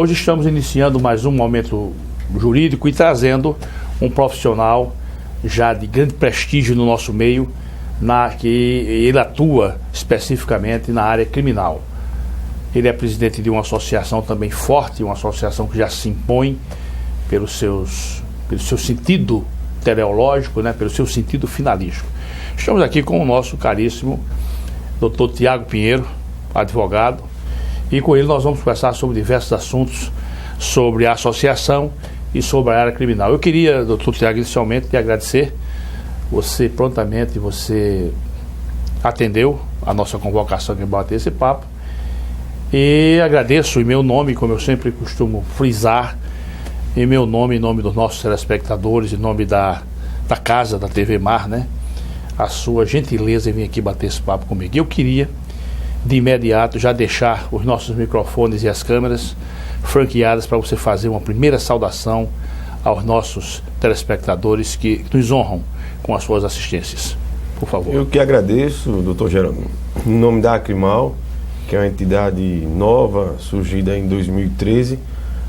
hoje estamos iniciando mais um momento jurídico e trazendo um profissional já de grande prestígio no nosso meio, que ele atua especificamente na área criminal. Ele é presidente de uma associação também forte, uma associação que já se impõe pelo seu sentido teleológico, né, pelo seu sentido finalístico. Estamos aqui com o nosso caríssimo Dr. Tiago Pinheiro, advogado, e com ele nós vamos conversar sobre diversos assuntos, sobre a associação e sobre a área criminal. Eu queria, Dr. Tiago, inicialmente te agradecer. Você prontamente atendeu a nossa convocação para bater esse papo. E agradeço em meu nome, como eu sempre costumo frisar, em meu nome, em nome dos nossos telespectadores, em nome da casa da TV Mar, né? A sua gentileza em vir aqui bater esse papo comigo. Eu queria, de imediato, já deixar os nossos microfones e as câmeras franqueadas para você fazer uma primeira saudação aos nossos telespectadores que nos honram com as suas assistências. Por favor. Eu que agradeço, doutor Geraldo, em nome da Acrimal, que é uma entidade nova, surgida em 2013,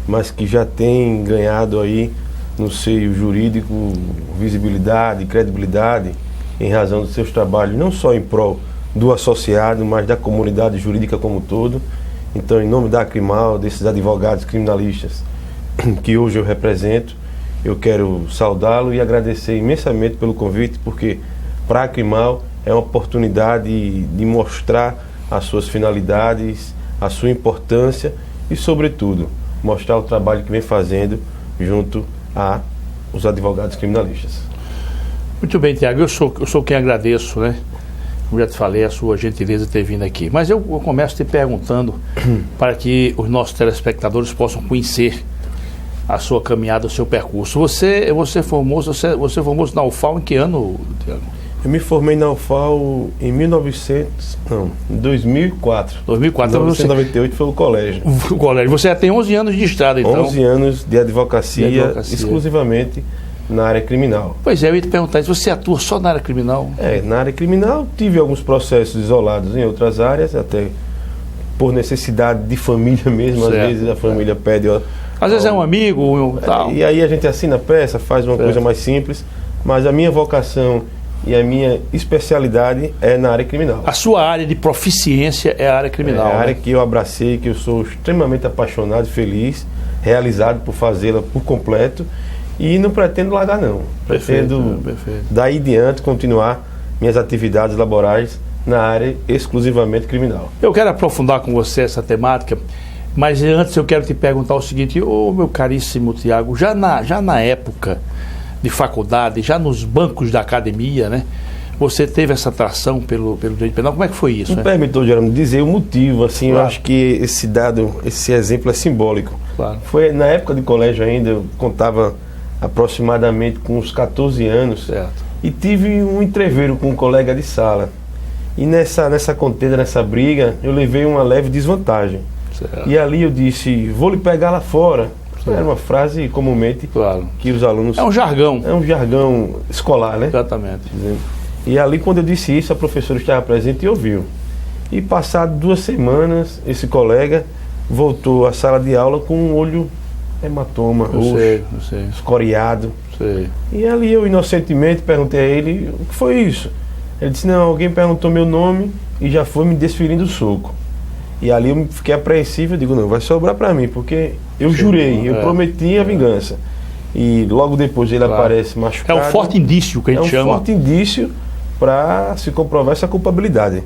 mas que já tem ganhado aí no seio jurídico visibilidade, credibilidade, em razão dos seus trabalhos, não só em prol do associado, mas da comunidade jurídica como um todo. Então, em nome da Acrimal, desses advogados criminalistas que hoje eu represento, eu quero saudá-lo e agradecer imensamente pelo convite, porque para a Acrimal é uma oportunidade de mostrar as suas finalidades, a sua importância e, sobretudo, mostrar o trabalho que vem fazendo junto aos advogados criminalistas. Muito bem, Tiago, eu sou quem agradeço, né? Como já te falei, a sua gentileza de ter vindo aqui. Mas eu começo te perguntando para que os nossos telespectadores possam conhecer a sua caminhada, o seu percurso. Você formou-se na UFAL em que ano, Tiago? Eu me formei na UFAL em 2004. 2004. 1998 foi o colégio. O colégio. Você já tem 11 anos de estrada, então? 11 anos de advocacia. Exclusivamente na área criminal. Pois é, eu ia te perguntar, você atua só na área criminal? Na área criminal tive alguns processos isolados em outras áreas, até por necessidade de família mesmo, certo. Às vezes a família pede... Às vezes é um amigo, tal. E aí a gente assina a peça, faz uma coisa mais simples, mas a minha vocação e a minha especialidade é na área criminal. A sua área de proficiência é a área criminal. É a área que eu abracei, que eu sou extremamente apaixonado e feliz, realizado por fazê-la por completo. E não pretendo largar, não. Pretendo, daí diante, continuar minhas atividades laborais na área exclusivamente criminal. Eu quero aprofundar com você essa temática, mas antes eu quero te perguntar o seguinte: meu caríssimo Tiago, já na época de faculdade, já nos bancos da academia, né? Você teve essa atração pelo direito penal? Como é que foi isso? Me permite, doutor Geraldo, dizer o motivo, assim, claro. Eu acho que esse exemplo é simbólico. Claro. Foi na época de colégio ainda, eu contava aproximadamente com uns 14 anos, certo. E tive um entreveiro com um colega de sala. E nessa contenda, nessa briga, eu levei uma leve desvantagem. Certo. E ali eu disse, vou lhe pegar lá fora. Certo. Era uma frase comumente que os alunos... É um jargão. É um jargão escolar, né? Exatamente. E ali, quando eu disse isso, a professora estava presente e ouviu. E passado 2 semanas, esse colega voltou à sala de aula com um olho hematoma, roxo, escoriado. Sei. E ali eu inocentemente perguntei a ele, o que foi isso? Ele disse, não, alguém perguntou meu nome e já foi me desferindo o soco. E ali eu fiquei apreensivo, eu digo, não, vai sobrar para mim, porque eu jurei, eu prometi a vingança. E logo depois ele aparece machucado. É um forte indício que a gente chama. É um forte indício para se comprovar essa culpabilidade.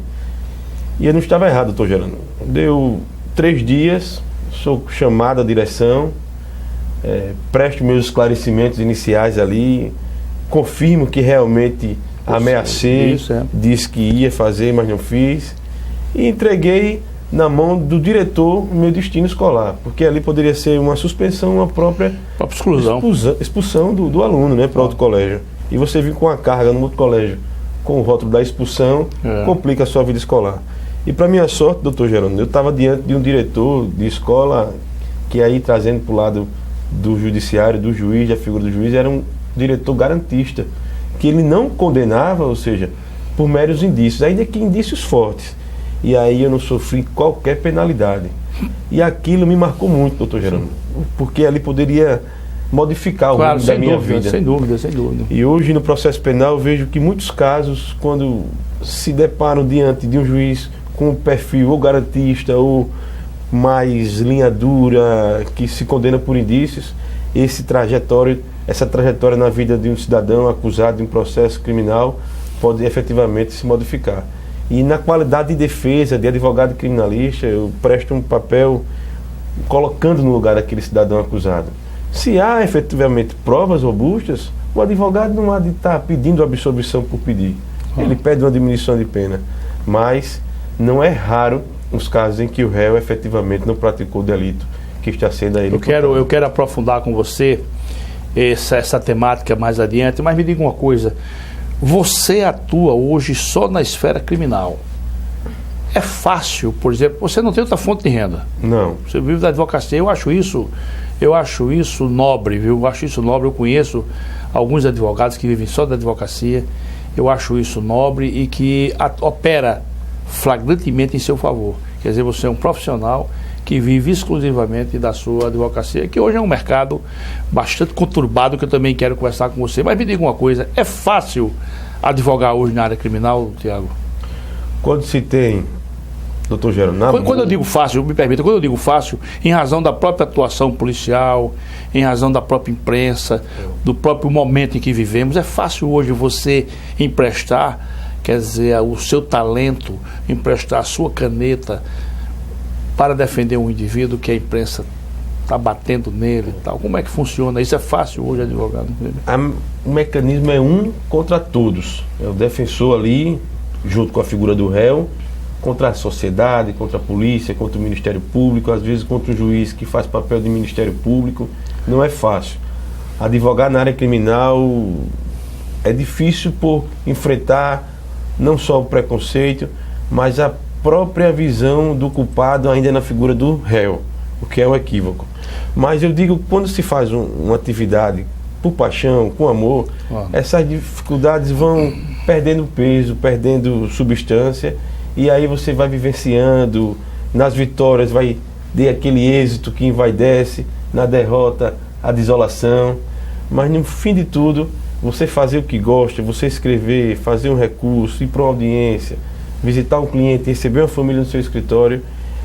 E eu não estava errado, doutor Geraldo. Deu 3 dias, sou chamado à direção, presto meus esclarecimentos iniciais ali, confirmo que realmente ameacei, disse que ia fazer, mas não fiz, e entreguei na mão do diretor o meu destino escolar, porque ali poderia ser uma suspensão, uma própria expulsão do aluno, né, para outro colégio. E você vir com a carga no outro colégio com o rótulo da expulsão, complica a sua vida escolar. E para minha sorte, doutor Geraldo, eu estava diante de um diretor de escola que aí, trazendo para o lado do judiciário, do juiz, da figura do juiz, era um diretor garantista, que ele não condenava, ou seja, por meros indícios, ainda que indícios fortes. E aí eu não sofri qualquer penalidade. E aquilo me marcou muito, doutor Gerando, porque ali poderia modificar o rumo da minha vida. Sem dúvida. E hoje no processo penal eu vejo que muitos casos, quando se deparam diante de um juiz com um perfil ou garantista ou mais linha dura, que se condena por indícios, essa trajetória na vida de um cidadão acusado de um processo criminal pode efetivamente se modificar. E na qualidade de defesa, de advogado criminalista, eu presto um papel colocando no lugar daquele cidadão acusado. Se há efetivamente provas robustas, o advogado não há de estar pedindo absolvição por pedir. Ele pede uma diminuição de pena. Mas não é raro os casos em que o réu efetivamente não praticou o delito que está sendo a ele. Eu quero aprofundar com você essa temática mais adiante, mas me diga uma coisa. Você atua hoje só na esfera criminal. É fácil, por exemplo, você não tem outra fonte de renda. Não. Você vive da advocacia. Eu acho isso nobre, viu? Eu acho isso nobre. Eu conheço alguns advogados que vivem só da advocacia. Eu acho isso nobre e que opera flagrantemente em seu favor. Quer dizer, você é um profissional que vive exclusivamente da sua advocacia, que hoje é um mercado bastante conturbado, que eu também quero conversar com você. Mas me diga uma coisa, é fácil advogar hoje na área criminal, Tiago? Quando se tem, doutor Gerando, quando eu digo fácil, me permita, quando eu digo fácil, em razão da própria atuação policial, em razão da própria imprensa, do próprio momento em que vivemos, é fácil hoje você emprestar, quer dizer, o seu talento, emprestar a sua caneta para defender um indivíduo que a imprensa está batendo nele e tal. Como é que funciona? Isso é fácil hoje, advogado? O mecanismo é um contra todos. É o defensor ali, junto com a figura do réu, contra a sociedade, contra a polícia, contra o Ministério Público, às vezes contra o juiz que faz papel de Ministério Público. Não é fácil. Advogar na área criminal é difícil por enfrentar não só o preconceito, mas a própria visão do culpado ainda na figura do réu, o que é um equívoco. Mas eu digo, quando se faz uma atividade por paixão, com amor, essas dificuldades vão perdendo peso, perdendo substância, e aí você vai vivenciando, nas vitórias vai ter aquele êxito que envaidece, na derrota a desolação, mas no fim de tudo, você fazer o que gosta, você escrever, fazer um recurso, ir para uma audiência, visitar um cliente, receber uma família no seu escritório,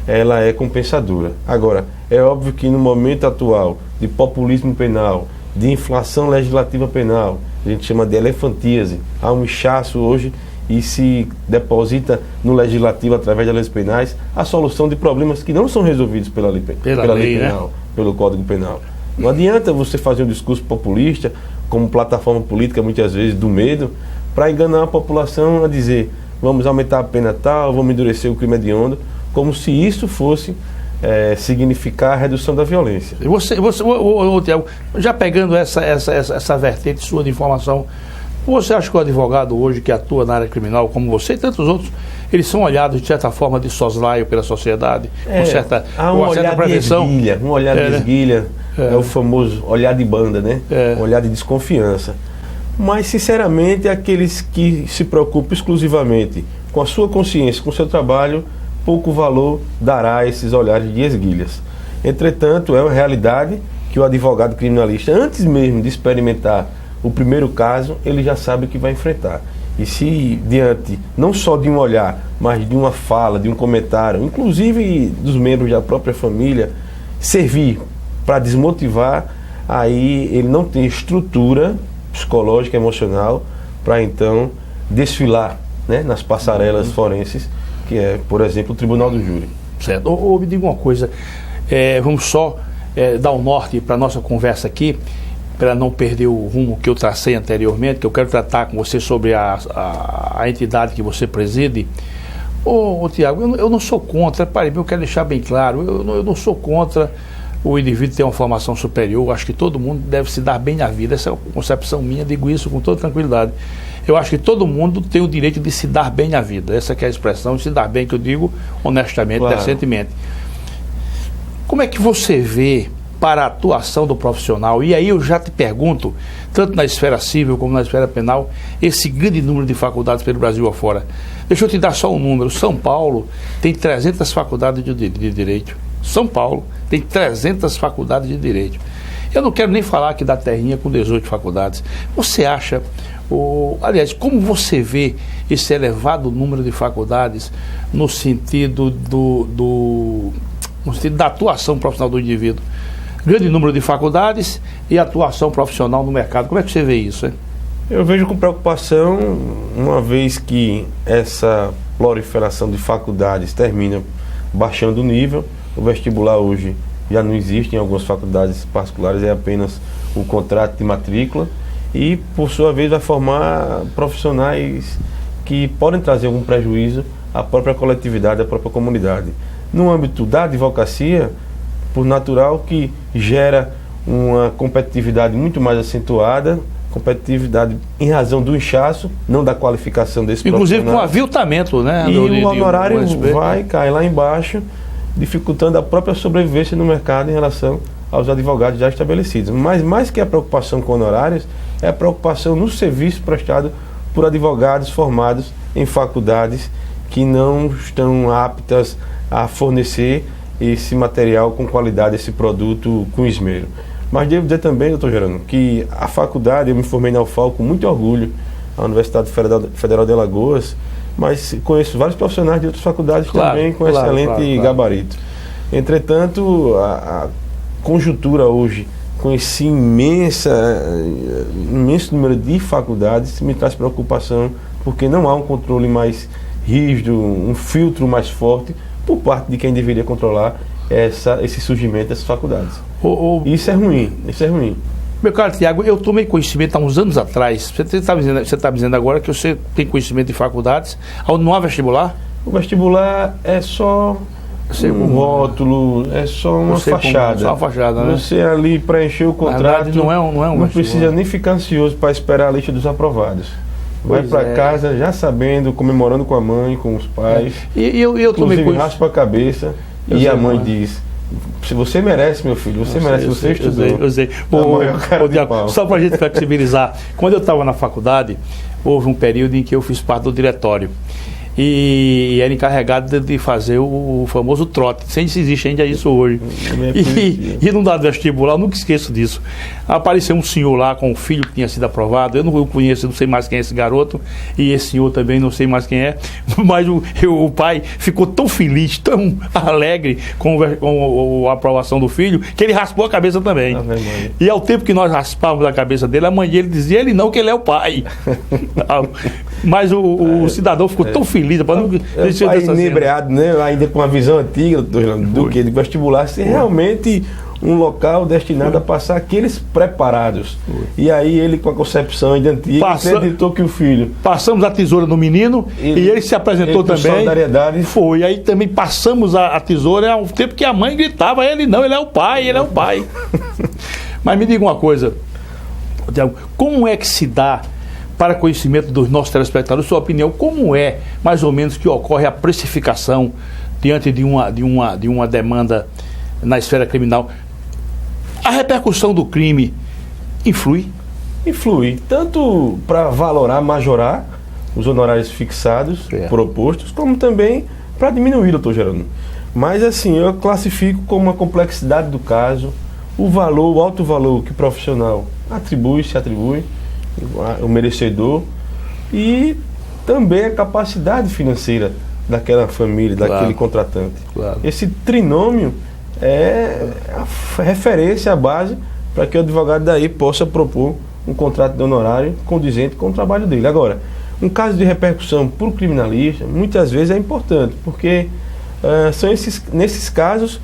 ela é compensadora. Agora, é óbvio que no momento atual de populismo penal, de inflação legislativa penal, a gente chama de elefantíase, há um inchaço hoje e se deposita no legislativo, através das leis penais, a solução de problemas que não são resolvidos pela lei penal, né? Pelo Código Penal. Não adianta você fazer um discurso populista, como plataforma política, muitas vezes, do medo, para enganar a população a dizer: vamos aumentar a pena tal, vamos endurecer o crime hediondo, como se isso fosse significar a redução da violência. E você Tiago, já pegando essa vertente sua de informação, você acha que o advogado hoje que atua na área criminal, como você e tantos outros, eles são olhados de certa forma de soslaio pela sociedade, com certa prevenção? Um olhar de esguilha, é o famoso olhar de banda, né? Um olhar de desconfiança. Mas, sinceramente, aqueles que se preocupam exclusivamente com a sua consciência, com o seu trabalho, pouco valor dará a esses olhares de esguilhas. Entretanto, é uma realidade que o advogado criminalista, antes mesmo de experimentar o primeiro caso, ele já sabe o que vai enfrentar. E se diante, não só de um olhar, mas de uma fala, de um comentário, inclusive dos membros da própria família, servir para desmotivar, aí ele não tem estrutura psicológica, emocional, para então desfilar, né, nas passarelas forenses, que é, por exemplo, o Tribunal do Júri. Certo. Me diga uma coisa, vamos só dar um norte para a nossa conversa aqui, para não perder o rumo que eu tracei anteriormente, que eu quero tratar com você sobre a entidade que você preside. Tiago, eu não sou contra, eu quero deixar bem claro, eu não sou contra o indivíduo ter uma formação superior. Acho que todo mundo deve se dar bem na vida. Essa é a concepção minha, digo isso com toda tranquilidade. Eu acho que todo mundo tem o direito de se dar bem na vida. Essa que é a expressão, de se dar bem, que eu digo honestamente, claro, decentemente. Como é que você vê para a atuação do profissional? E aí eu já te pergunto, tanto na esfera civil como na esfera penal, esse grande número de faculdades pelo Brasil afora. Deixa eu te dar só um número. São Paulo tem 300 faculdades de direito. São Paulo tem 300 faculdades de Direito. Eu não quero nem falar aqui da terrinha com 18 faculdades. Você acha, aliás, como você vê esse elevado número de faculdades no sentido no sentido da atuação profissional do indivíduo? Grande número de faculdades e atuação profissional no mercado. Como é que você vê isso, hein? Eu vejo com preocupação, uma vez que essa proliferação de faculdades termina baixando o nível. O vestibular hoje já não existe em algumas faculdades particulares, é apenas o contrato de matrícula e, por sua vez, vai formar profissionais que podem trazer algum prejuízo à própria coletividade, à própria comunidade. No âmbito da advocacia, por natural que gera uma competitividade muito mais acentuada, competitividade em razão do inchaço, não da qualificação desse inclusive profissional. Com aviltamento, né? E o honorário vai cair lá embaixo, dificultando a própria sobrevivência no mercado em relação aos advogados já estabelecidos. Mas mais que a preocupação com honorários, é a preocupação no serviço prestado por advogados formados em faculdades que não estão aptas a fornecer esse material com qualidade, esse produto com esmero. Mas devo dizer também, doutor Gerando, que a faculdade, eu me formei na UFAL com muito orgulho, a Universidade Federal de Alagoas, mas conheço vários profissionais de outras faculdades também com excelente gabarito. Entretanto, a conjuntura hoje, com esse imenso número de faculdades, me traz preocupação, porque não há um controle mais rígido, um filtro mais forte por parte de quem deveria controlar esse surgimento dessas faculdades. Isso é ruim, isso é ruim. Meu caro Tiago, eu tomei conhecimento há uns anos atrás. Você está dizendo agora que você tem conhecimento de faculdades onde não há vestibular? O vestibular é só um rótulo, é só uma fachada. Só uma fachada, né? Você ali preencheu o contrato, não precisa nem ficar ansioso para esperar a lista dos aprovados. Vai para casa já sabendo, comemorando com a mãe, com os pais. E eu tomei conhecimento. Raspa a cabeça e a mãe diz: se você merece, meu filho, você merece, você estudou. Eu sei. Tiago, só para a gente flexibilizar, quando eu estava na faculdade, houve um período em que eu fiz parte do diretório e era encarregado de fazer o famoso trote. Se existe ainda isso hoje. E no dado vestibular, eu nunca esqueço disso. Apareceu um senhor lá com um filho que tinha sido aprovado. Eu não conheço, não sei mais quem é esse garoto, e esse senhor também não sei mais quem é, mas o pai ficou tão feliz, tão alegre com a aprovação do filho, que ele raspou a cabeça também. E ao tempo que nós raspávamos a cabeça dele, a mãe dele dizia: ele não, que ele é o pai. Mas o cidadão ficou tão feliz. Pai inebriado, né? Ainda com a visão antiga do que de vestibular, ser realmente um local destinado a passar aqueles preparados. E aí ele, com a concepção ainda antiga, acreditou que o filho... Passamos a tesoura no menino e ele se apresentou também. Solidariedade. Foi, aí também passamos a tesoura ao tempo que a mãe gritava: ele não, ele é o pai, ele é o pai. Mas me diga uma coisa, Tiago, como é que se dá, para conhecimento dos nossos telespectadores, sua opinião, como é mais ou menos que ocorre a precificação diante de uma demanda na esfera criminal? A repercussão do crime influi? Influi, tanto para valorar, majorar os honorários fixados, propostos, como também para diminuir, doutor Gerando. Mas assim, eu classifico como a complexidade do caso, o valor, o alto valor que o profissional se atribui, o merecedor, e também a capacidade financeira daquela família, daquele contratante. Esse trinômio é a referência, a base para que o advogado daí possa propor um contrato de honorário condizente com o trabalho dele. Agora, um caso de repercussão para o criminalista, muitas vezes é importante, porque são nesses casos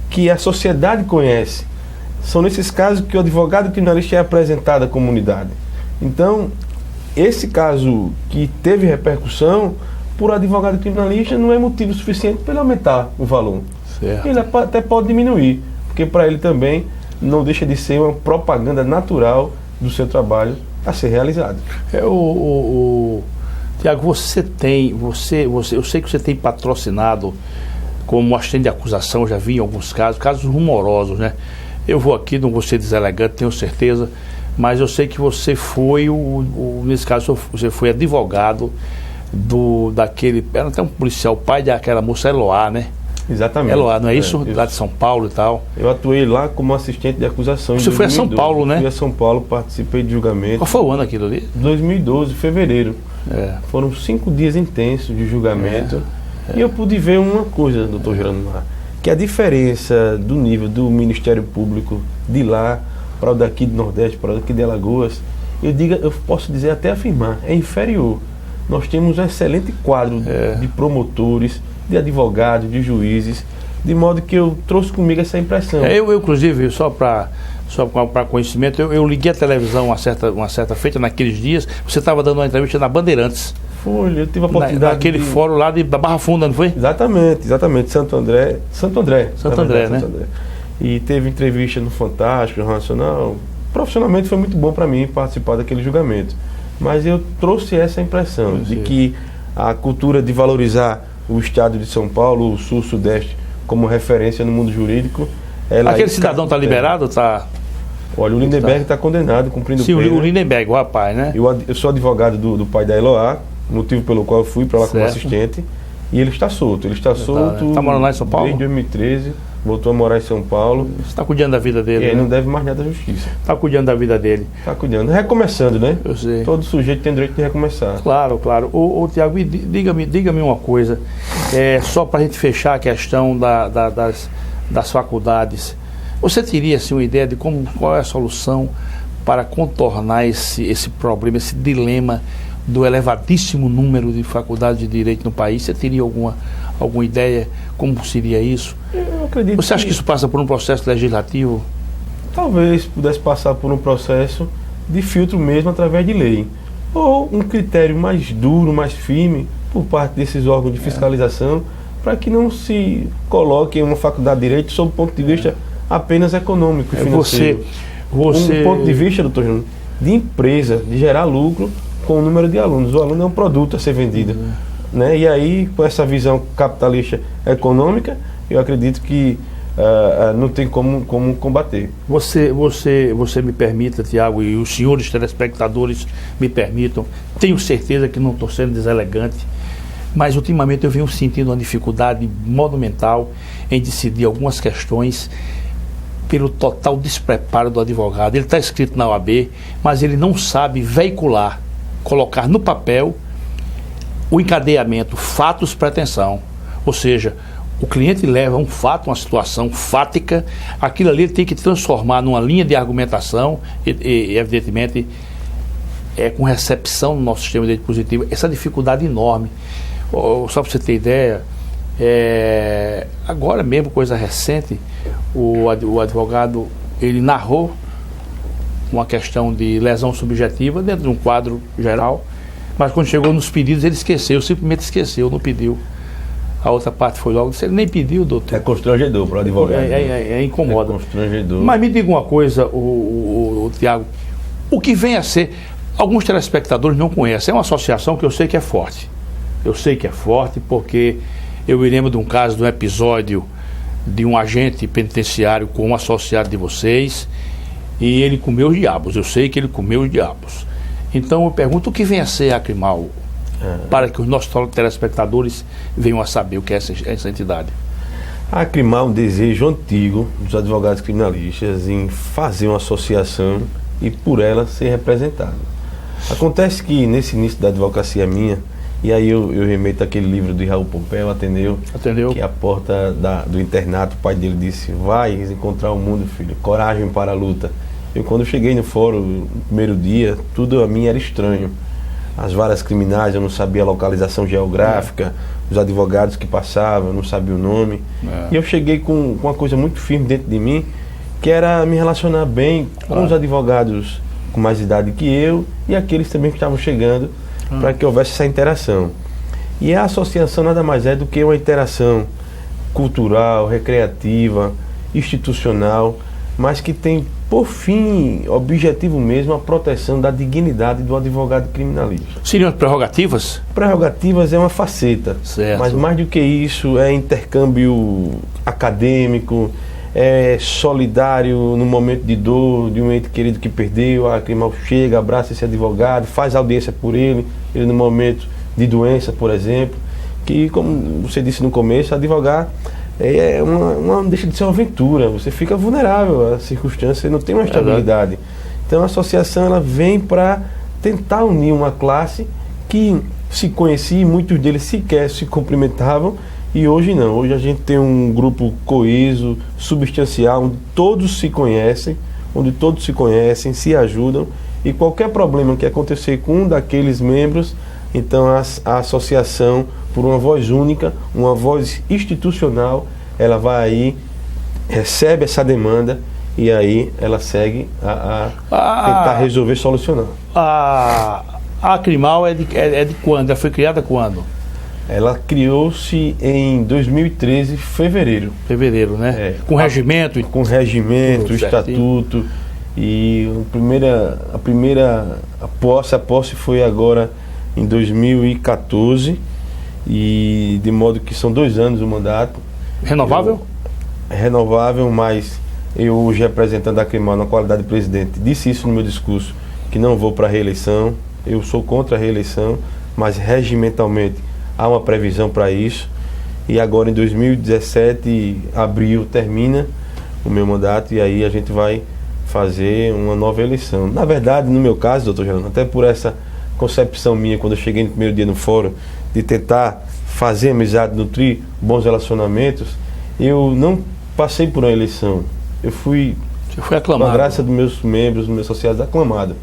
que a sociedade conhece, são nesses casos que o advogado criminalista é apresentado à comunidade. Então, esse caso que teve repercussão, por advogado criminalista, não é motivo suficiente para ele aumentar o valor. Ele até pode diminuir, porque para ele também não deixa de ser uma propaganda natural do seu trabalho a ser realizado. Tiago, eu sei que você tem patrocinado como assistente de acusação, já vi em alguns casos rumorosos, né? Eu vou aqui, não vou ser deselegante, tenho certeza, mas eu sei que você foi, nesse caso, você foi advogado daquele, era até um policial, pai daquela moça Eloá, né? Exatamente. Eloá, não é isso? Lá de São Paulo e tal. Eu atuei lá como assistente de acusação. Você foi a São Paulo, né? Fui a São Paulo, participei de julgamento. Qual foi o ano aquilo ali? 2012, fevereiro. Foram 5 dias intensos de julgamento. E eu pude ver uma coisa, doutor Gerando Mar, que a diferença do nível do Ministério Público de lá para o daqui do Nordeste, para o daqui de Alagoas, eu posso dizer, até afirmar, é inferior. Nós temos um excelente quadro de promotores, de advogados, de juízes, de modo que eu trouxe comigo essa impressão. Eu inclusive, só para conhecimento, eu liguei a televisão uma certa feita naqueles dias, você estava dando uma entrevista na Bandeirantes. Foi, eu tive a oportunidade naquele fórum lá da Barra Funda, não foi? Exatamente, Santo André, né? E teve entrevista no Fantástico, no Nacional. Profissionalmente foi muito bom para mim participar daquele julgamento. Mas eu trouxe essa impressão de que a cultura de valorizar o estado de São Paulo, o Sul, Sudeste, como referência no mundo jurídico... Aquele cidadão está liberado? Olha, o Lindenberg está condenado, cumprindo pena. Sim, o Lindenberg, o rapaz, né? Eu sou advogado do pai da Eloá, motivo pelo qual eu fui para lá como assistente. E ele está solto. Ele está solto. Está morando lá em São Paulo? Desde 2013. Voltou a morar em São Paulo. Você está cuidando da vida dele. E aí não deve mais nada à justiça. Está cuidando da vida dele. Está cuidando. Recomeçando, né? Eu sei. Todo sujeito tem direito de recomeçar. Claro. Ô Tiago, diga-me uma coisa. Só para a gente fechar a questão das faculdades. Você teria assim, uma ideia de qual é a solução para contornar esse problema, esse dilema do elevadíssimo número de faculdades de direito no país? Você teria alguma ideia como seria isso? Eu acredito. Você acha que isso passa por um processo legislativo? Talvez pudesse passar por um processo de filtro mesmo através de lei. Ou um critério mais duro, mais firme por parte desses órgãos de fiscalização, para que não se coloque uma faculdade de direito sob o ponto de vista apenas econômico e financeiro. Um ponto de vista, doutor Júnior, de empresa, de gerar lucro com o número de alunos. O aluno é um produto a ser vendido. Né? E aí, com essa visão capitalista econômica, eu acredito que não tem como combater. Você me permita, Tiago, e os senhores telespectadores me permitam, tenho certeza que não estou sendo deselegante, mas ultimamente eu venho sentindo uma dificuldade monumental em decidir algumas questões pelo total despreparo do advogado. Ele está escrito na OAB, mas ele não sabe veicular, colocar no papel o encadeamento, fatos, pretensão. Ou seja, o cliente leva um fato, uma situação fática, aquilo ali ele tem que transformar numa linha de argumentação e evidentemente, com recepção no nosso sistema de direito positivo, essa dificuldade enorme. Só para você ter ideia, agora mesmo, coisa recente, o advogado, ele narrou uma questão de lesão subjetiva dentro de um quadro geral, mas quando chegou nos pedidos ele esqueceu, simplesmente esqueceu, não pediu. A outra parte foi logo, ele nem pediu, doutor. É constrangedor para o advogado. Incomoda. É constrangedor. Mas me diga uma coisa, o Tiago, o que vem a ser, alguns telespectadores não conhecem, é uma associação que eu sei que é forte. Eu sei que é forte porque eu me lembro de um caso, de um episódio de um agente penitenciário com um associado de vocês e ele comeu os diabos. Eu sei que ele comeu os diabos. Então eu pergunto, o que vem a ser a Acrimal? Para que os nossos telespectadores venham a saber o que é essa entidade. A Acrimal é um desejo antigo dos advogados criminalistas em fazer uma associação e por ela ser representado. Acontece que nesse início da advocacia minha, e aí eu remeto aquele livro de Raul Pompeu, Atendeu. Que a porta do internato, o pai dele disse: vai encontrar o mundo, filho, coragem para a luta. Eu, quando cheguei no fórum, no primeiro dia, tudo a mim era estranho. As varas criminais, eu não sabia a localização geográfica, os advogados que passavam, eu não sabia o nome. E eu cheguei com uma coisa muito firme dentro de mim, que era me relacionar bem com os advogados com mais idade que eu e aqueles também que estavam chegando, para que houvesse essa interação. E a associação nada mais é do que uma interação cultural, recreativa, institucional, mas que tem por fim, objetivo mesmo, a proteção da dignidade do advogado criminalista. Seriam prerrogativas? Prerrogativas é uma faceta, certo. Mas mais do que isso é intercâmbio acadêmico, é solidário no momento de dor de um ente querido que perdeu. A Acrimal chega, abraça esse advogado, faz audiência por ele no momento de doença, por exemplo, que, como você disse no começo, advogar não deixa de ser uma aventura, você fica vulnerável à circunstância e não tem uma estabilidade. Então a associação ela vem para tentar unir uma classe que se conhecia, muitos deles sequer se cumprimentavam, e hoje não. Hoje a gente tem um grupo coeso, substancial, onde todos se conhecem, se ajudam, e qualquer problema que acontecer com um daqueles membros, então a associação, por uma voz única, uma voz institucional, ela vai aí, recebe essa demanda e aí ela segue a tentar resolver, solucionar. A Acrimal é de quando? Ela foi criada quando? Ela criou-se em 2013, fevereiro. Fevereiro, né? Com regimento? Com regimento, estatuto. E a primeira posse foi agora em 2014. E de modo que são 2 anos o mandato. Renovável? Renovável, mas eu hoje, representando a Acrimal na qualidade de presidente, disse isso no meu discurso, que não vou para a reeleição. Eu sou contra a reeleição, mas regimentalmente há uma previsão para isso. E agora em 2017, abril, termina o meu mandato e aí a gente vai fazer uma nova eleição. Na verdade, no meu caso, doutor Geraldo, até por essa concepção minha, quando eu cheguei no primeiro dia no fórum, de tentar fazer amizade, nutrir bons relacionamentos, eu não passei por uma eleição. Eu fui aclamado, com a graça dos meus membros, dos meus associados, aclamado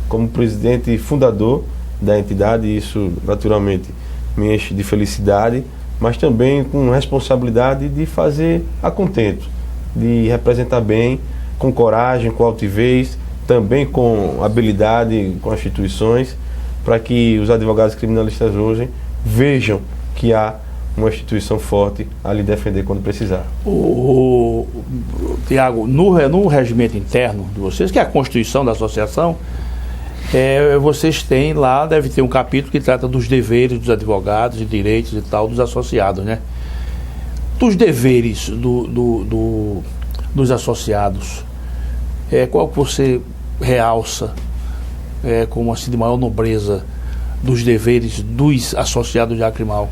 como presidente e fundador da entidade, e isso naturalmente me enche de felicidade, mas também com responsabilidade de fazer a contento, de representar bem, com coragem, com altivez, também com habilidade com as instituições, para que os advogados criminalistas hoje vejam que há uma instituição forte a lhe defender quando precisar. Tiago, no regimento interno de vocês, que é a Constituição da Associação, vocês têm lá, deve ter um capítulo que trata dos deveres dos advogados e direitos e tal dos associados, né? Dos deveres dos associados, qual que você realça como assim de maior nobreza dos deveres dos associados de Acrimal?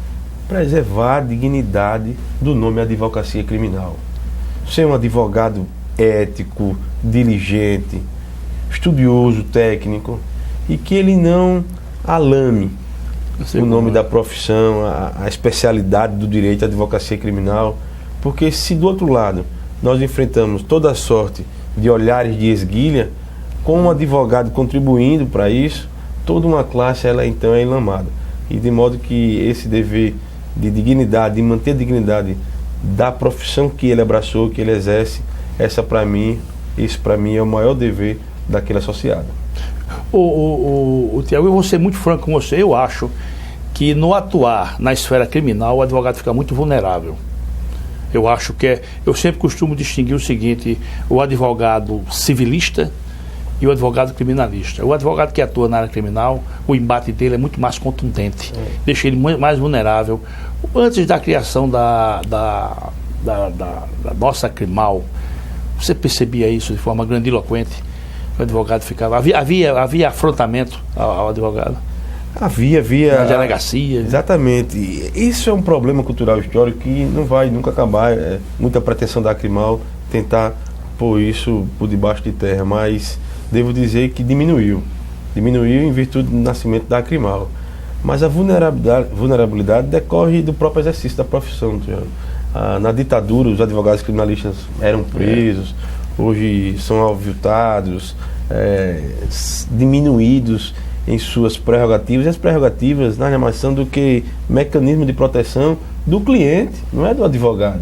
Preservar a dignidade do nome advocacia criminal. Ser um advogado ético, diligente, estudioso, técnico, e que ele não alame o nome da profissão, a especialidade do direito à advocacia criminal, porque se do outro lado nós enfrentamos toda a sorte de olhares de esguilha, com um advogado contribuindo para isso, toda uma classe ela então é enlamada. E de modo que esse dever de dignidade, de manter a dignidade da profissão que ele abraçou, que ele exerce, isso para mim é o maior dever daquele associado. Tiago, eu vou ser muito franco com você, eu acho que no atuar na esfera criminal o advogado fica muito vulnerável. Eu acho que eu sempre costumo distinguir o seguinte: o advogado civilista e o advogado criminalista. O advogado que atua na área criminal, o embate dele é muito mais contundente, deixa ele mais vulnerável. Antes da criação da nossa Acrimal, você percebia isso de forma grandiloquente? O advogado ficava... Havia afrontamento ao advogado? Havia... Na delegacia. Exatamente. Isso é um problema cultural histórico que não vai nunca acabar. É muita pretensão da Acrimal tentar pôr isso por debaixo de terra, mas devo dizer que diminuiu em virtude do nascimento da Acrimal. Mas a vulnerabilidade decorre do próprio exercício da profissão. Na ditadura, os advogados criminalistas eram presos, hoje são aviltados, diminuídos em suas prerrogativas, e as prerrogativas nada mais são do que mecanismo de proteção do cliente, não é do advogado.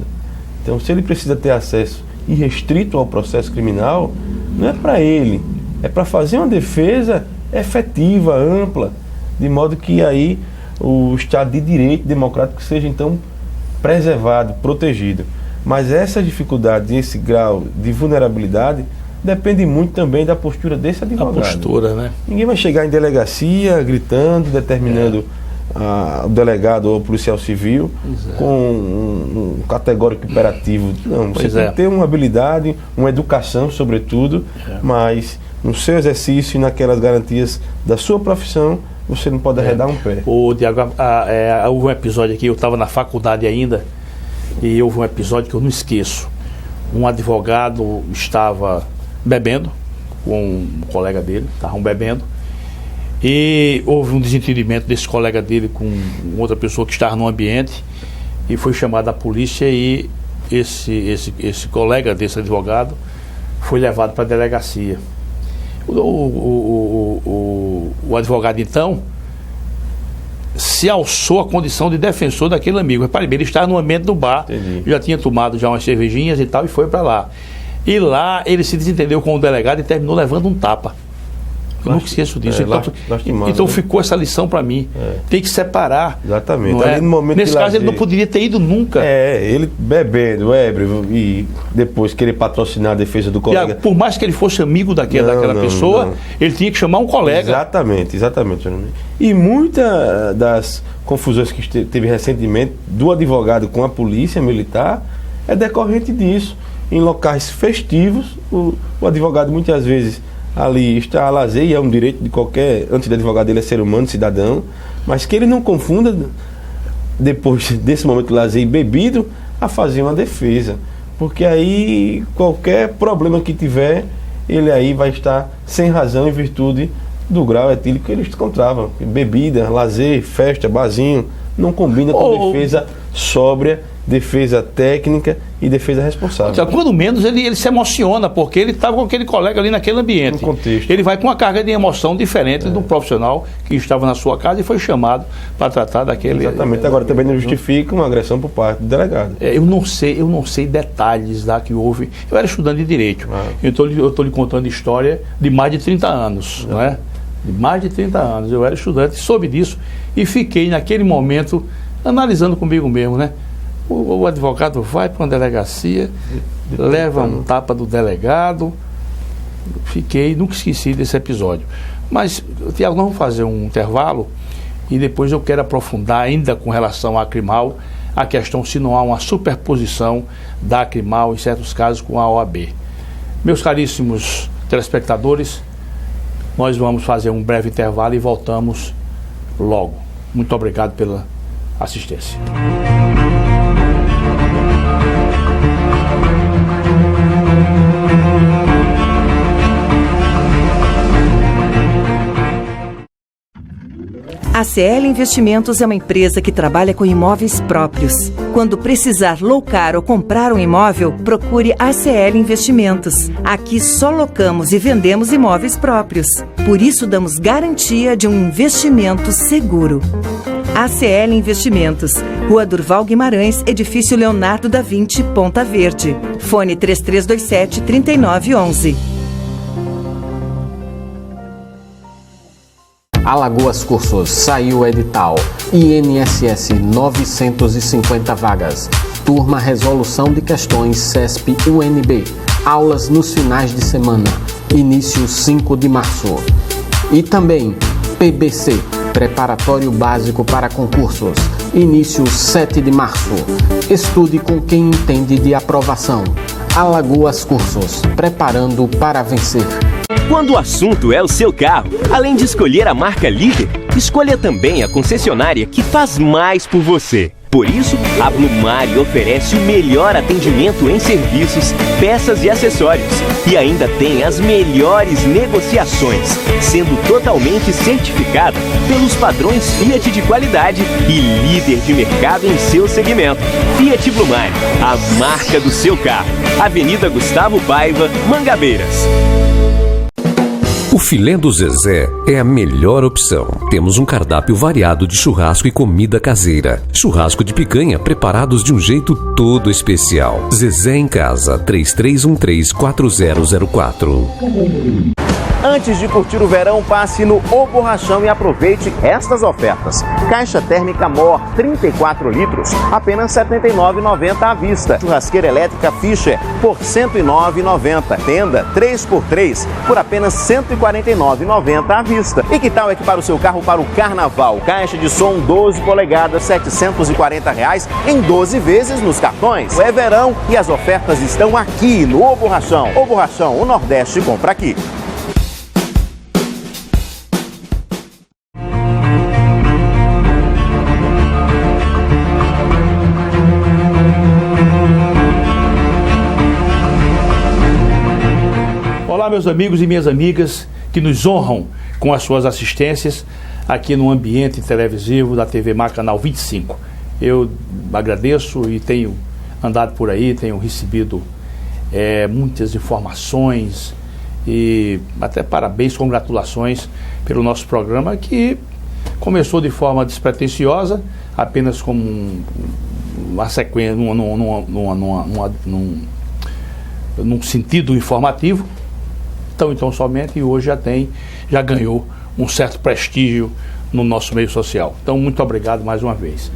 Então, se ele precisa ter acesso irrestrito ao processo criminal, não é para ele, é para fazer uma defesa efetiva, ampla, de modo que aí o Estado de Direito democrático seja então preservado, protegido. Mas essa dificuldade, esse grau de vulnerabilidade depende muito também da postura desse advogado. A postura, né? Ninguém vai chegar em delegacia gritando, determinando o delegado ou o policial civil com um categórico imperativo. Não, você tem que ter uma habilidade, uma educação, sobretudo, mas no seu exercício e naquelas garantias da sua profissão, você não pode arredar um pé. Tiago, houve um episódio aqui, eu estava na faculdade ainda, e houve um episódio que eu não esqueço. Um advogado estava bebendo com um colega dele, estavam bebendo, e houve um desentendimento desse colega dele com outra pessoa que estava no ambiente, e foi chamada a polícia, e esse colega desse advogado foi levado para a delegacia. O advogado, então, se alçou a condição de defensor daquele amigo. Repare bem, ele estava no ambiente do bar, já tinha tomado já umas cervejinhas e tal, e foi para lá. E lá ele se desentendeu com o delegado e terminou levando um tapa. Eu nunca esqueço disso. Então ficou essa lição para mim. Tem que separar. Exatamente. Ali no momento nesse caso, ele não poderia ter ido nunca. Ele bebendo, ébrio, e depois querer patrocinar a defesa do colega. E, por mais que ele fosse amigo daquela pessoa, ele tinha que chamar um colega. Exatamente. E muitas das confusões que teve recentemente do advogado com a polícia militar é decorrente disso. Em locais festivos, o advogado muitas vezes ali está a lazer, e é um direito de qualquer, antes de advogado, ele é ser humano, cidadão, mas que ele não confunda, depois desse momento de lazer e bebido, a fazer uma defesa, porque aí qualquer problema que tiver, ele aí vai estar sem razão em virtude do grau etílico que ele encontrava. Bebida, lazer, festa, barzinho, não combina com defesa sóbria, defesa técnica e defesa responsável. Então, quando menos ele se emociona, porque ele estava com aquele colega ali naquele ambiente. No contexto. Ele vai com uma carga de emoção diferente do profissional que estava na sua casa e foi chamado para tratar daquele... Exatamente. Agora também não justifica uma agressão por parte do delegado. Eu não sei detalhes lá que houve. Eu era estudante de Direito. Então eu estou lhe contando história de mais de 30 anos, não é? De mais de 30 anos. Eu era estudante, soube disso e fiquei naquele momento analisando comigo mesmo, né? O advogado vai para uma delegacia, leva um tapa do delegado. Nunca esqueci desse episódio. Mas, Tiago, nós vamos fazer um intervalo e depois eu quero aprofundar ainda com relação à Acrimal a questão se não há uma superposição da Acrimal em certos casos com a OAB. Meus caríssimos telespectadores, nós vamos fazer um breve intervalo e voltamos logo. Muito obrigado pela assistência. A ACL Investimentos é uma empresa que trabalha com imóveis próprios. Quando precisar locar ou comprar um imóvel, procure a ACL Investimentos. Aqui só locamos e vendemos imóveis próprios. Por isso damos garantia de um investimento seguro. ACL Investimentos, Rua Durval Guimarães, Edifício Leonardo da Vinci, Ponta Verde. Fone 3327-3911. Alagoas Cursos, saiu o edital. INSS 950 vagas. Turma Resolução de Questões CESP UNB. Aulas nos finais de semana. Início 5 de março. E também PBC, Preparatório Básico para Concursos. Início 7 de março. Estude com quem entende de aprovação. Alagoas Cursos, preparando para vencer. Quando o assunto é o seu carro, além de escolher a marca líder, escolha também a concessionária que faz mais por você. Por isso, a Blumari oferece o melhor atendimento em serviços, peças e acessórios. E ainda tem as melhores negociações, sendo totalmente certificada pelos padrões Fiat de qualidade e líder de mercado em seu segmento. Fiat Blumari, a marca do seu carro. Avenida Gustavo Paiva, Mangabeiras. O filé do Zezé é a melhor opção. Temos um cardápio variado de churrasco e comida caseira. Churrasco de picanha preparados de um jeito todo especial. Zezé em Casa, 3313-4004. Antes de curtir o verão, passe no O Borrachão e aproveite estas ofertas. Caixa térmica Mor, 34 litros, apenas R$ 79,90 à vista. Churrasqueira elétrica Fischer, por R$ 109,90. Tenda 3x3, por apenas R$ 149,90 à vista. E que tal equipar o seu carro para o carnaval? Caixa de som 12 polegadas, R$ 740 em 12 vezes nos cartões. É verão e as ofertas estão aqui no O Borrachão. O Borrachão, o Nordeste compra aqui. meus amigos e minhas amigas que nos honram com as suas assistências aqui no ambiente televisivo da TV Mar Canal 25. Eu agradeço e tenho andado por aí, tenho recebido muitas informações e até parabéns, congratulações pelo nosso programa, que começou de forma despretensiosa, apenas como uma sequência, num sentido informativo, então somente, e hoje já ganhou um certo prestígio no nosso meio social. Então, muito obrigado mais uma vez.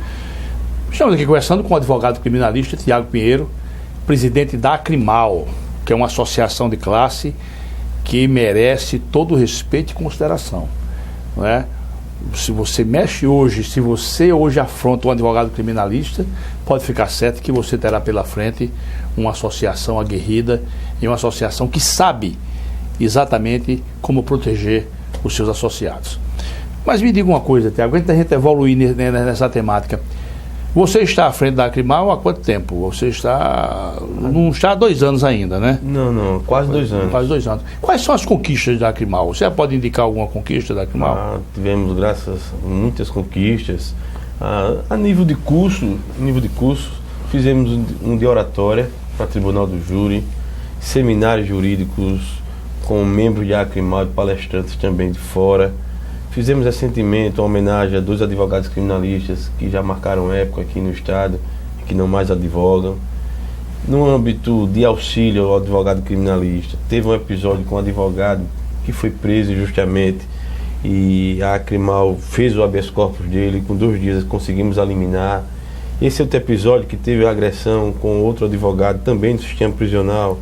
Estamos aqui conversando com o advogado criminalista Tiago Pinheiro, presidente da Acrimal, que é uma associação de classe que merece todo o respeito e consideração, não é? Se você hoje afronta um advogado criminalista, pode ficar certo que você terá pela frente uma associação aguerrida e uma associação que sabe exatamente como proteger os seus associados. Mas me diga uma coisa, Tiago, antes da gente evoluir nessa temática, você está à frente da Acrimal há quanto tempo? Você não está há 2 anos ainda, né? Não, quase 2 anos. Quase 2 anos. Quais são as conquistas da Acrimal? Você pode indicar alguma conquista da Acrimal? Tivemos, graças a muitas conquistas. A nível de curso, fizemos um de oratória para Tribunal do Júri, seminários jurídicos com membros de Acrimal e palestrantes também de fora. Fizemos recentemente uma homenagem a 2 advogados criminalistas que já marcaram época aqui no estado, que não mais advogam. No âmbito de auxílio ao advogado criminalista, teve um episódio com um advogado que foi preso injustamente e a Acrimal fez o habeas corpus dele, com 2 dias conseguimos eliminar. Esse outro episódio que teve a agressão com outro advogado também do sistema prisional,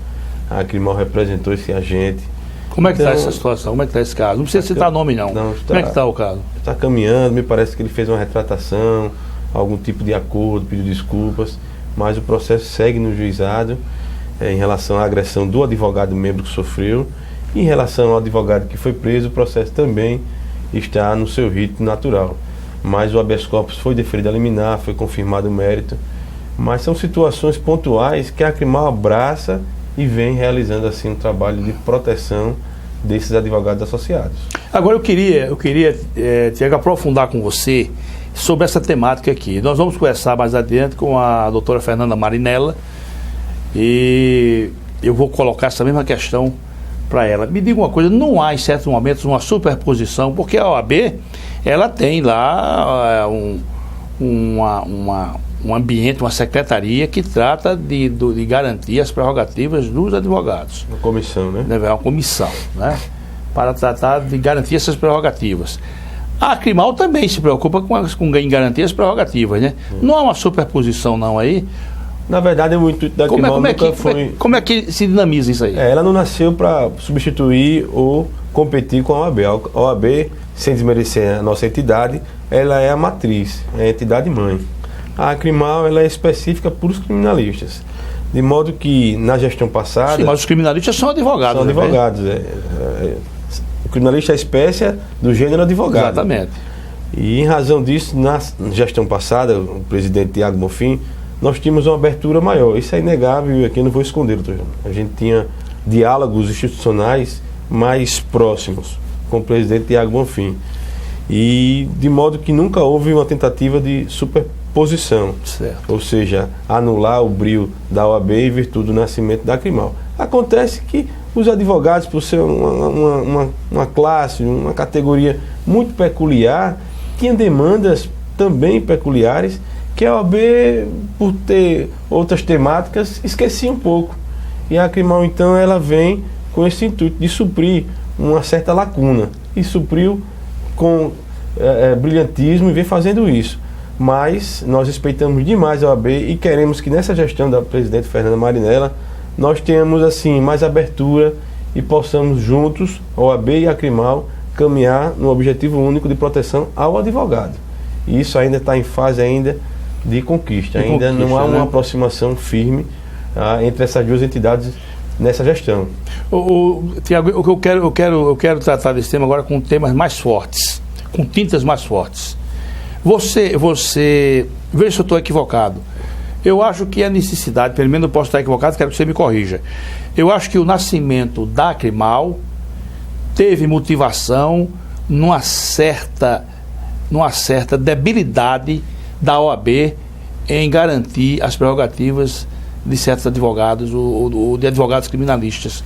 a Acrimal representou esse agente. Como é que está essa situação? Como é que está esse caso? Não precisa citar nome, não. Como é que está o caso? Está caminhando, me parece que ele fez uma retratação, algum tipo de acordo, pediu desculpas, mas o processo segue no juizado em relação à agressão do advogado membro que sofreu. E em relação ao advogado que foi preso, o processo também está no seu ritmo natural. Mas o habeas corpus foi deferido a liminar, foi confirmado o mérito. Mas são situações pontuais que a Acrimal abraça e vem realizando assim um trabalho de proteção desses advogados associados. Agora eu queria Tiago, aprofundar com você sobre essa temática aqui. Nós vamos conversar mais adiante com a doutora Fernanda Marinella e eu vou colocar essa mesma questão para ela. Me diga uma coisa, não há em certos momentos uma superposição, porque a OAB ela tem lá um ambiente, uma secretaria que trata de garantir as prerrogativas dos advogados. Uma comissão, né? É uma comissão, né? Para tratar de garantir essas prerrogativas. A Acrimal também se preocupa com garantir as prerrogativas, né? Não há uma superposição não aí? Na verdade, o intuito da Acrimal nunca foi... Como é que se dinamiza isso aí? Ela não nasceu para substituir ou competir com a OAB. A OAB, sem desmerecer a nossa entidade, ela é a matriz, é a entidade mãe. A Acrimal ela é específica para os criminalistas. De modo que, na gestão passada... Sim, mas os criminalistas são advogados. São advogados. O criminalista é a espécie do gênero advogado. Exatamente. E, em razão disso, na gestão passada, o presidente Tiago Bonfim, nós tínhamos uma abertura maior. Isso é inegável e aqui eu não vou esconder, doutor João. A gente tinha diálogos institucionais mais próximos com o presidente Tiago Bonfim. E de modo que nunca houve uma tentativa de superposição. Certo. Ou seja, anular o brio da OAB em virtude do nascimento da Acrimal. Acontece que os advogados, por ser uma classe, uma categoria muito peculiar, tinham demandas também peculiares que a OAB, por ter outras temáticas, esquecia um pouco. E a Acrimal, então, ela vem com esse intuito de suprir uma certa lacuna. E supriu com brilhantismo e vem fazendo isso. Mas nós respeitamos demais a OAB e queremos que nessa gestão da presidente Fernanda Marinella nós tenhamos assim mais abertura e possamos juntos, a OAB e a Acrimal, caminhar no objetivo único de proteção ao advogado. E isso ainda está em fase ainda de conquista. Ainda não há uma aproximação firme entre essas duas entidades nessa gestão. Tiago, eu quero tratar desse tema agora com temas mais fortes, com tintas mais fortes. Veja se eu estou equivocado. Eu acho que a necessidade, pelo menos eu posso estar equivocado, quero que você me corrija. Eu acho que o nascimento da Acrimal teve motivação numa certa debilidade da OAB em garantir as prerrogativas de certos advogados ou de advogados criminalistas.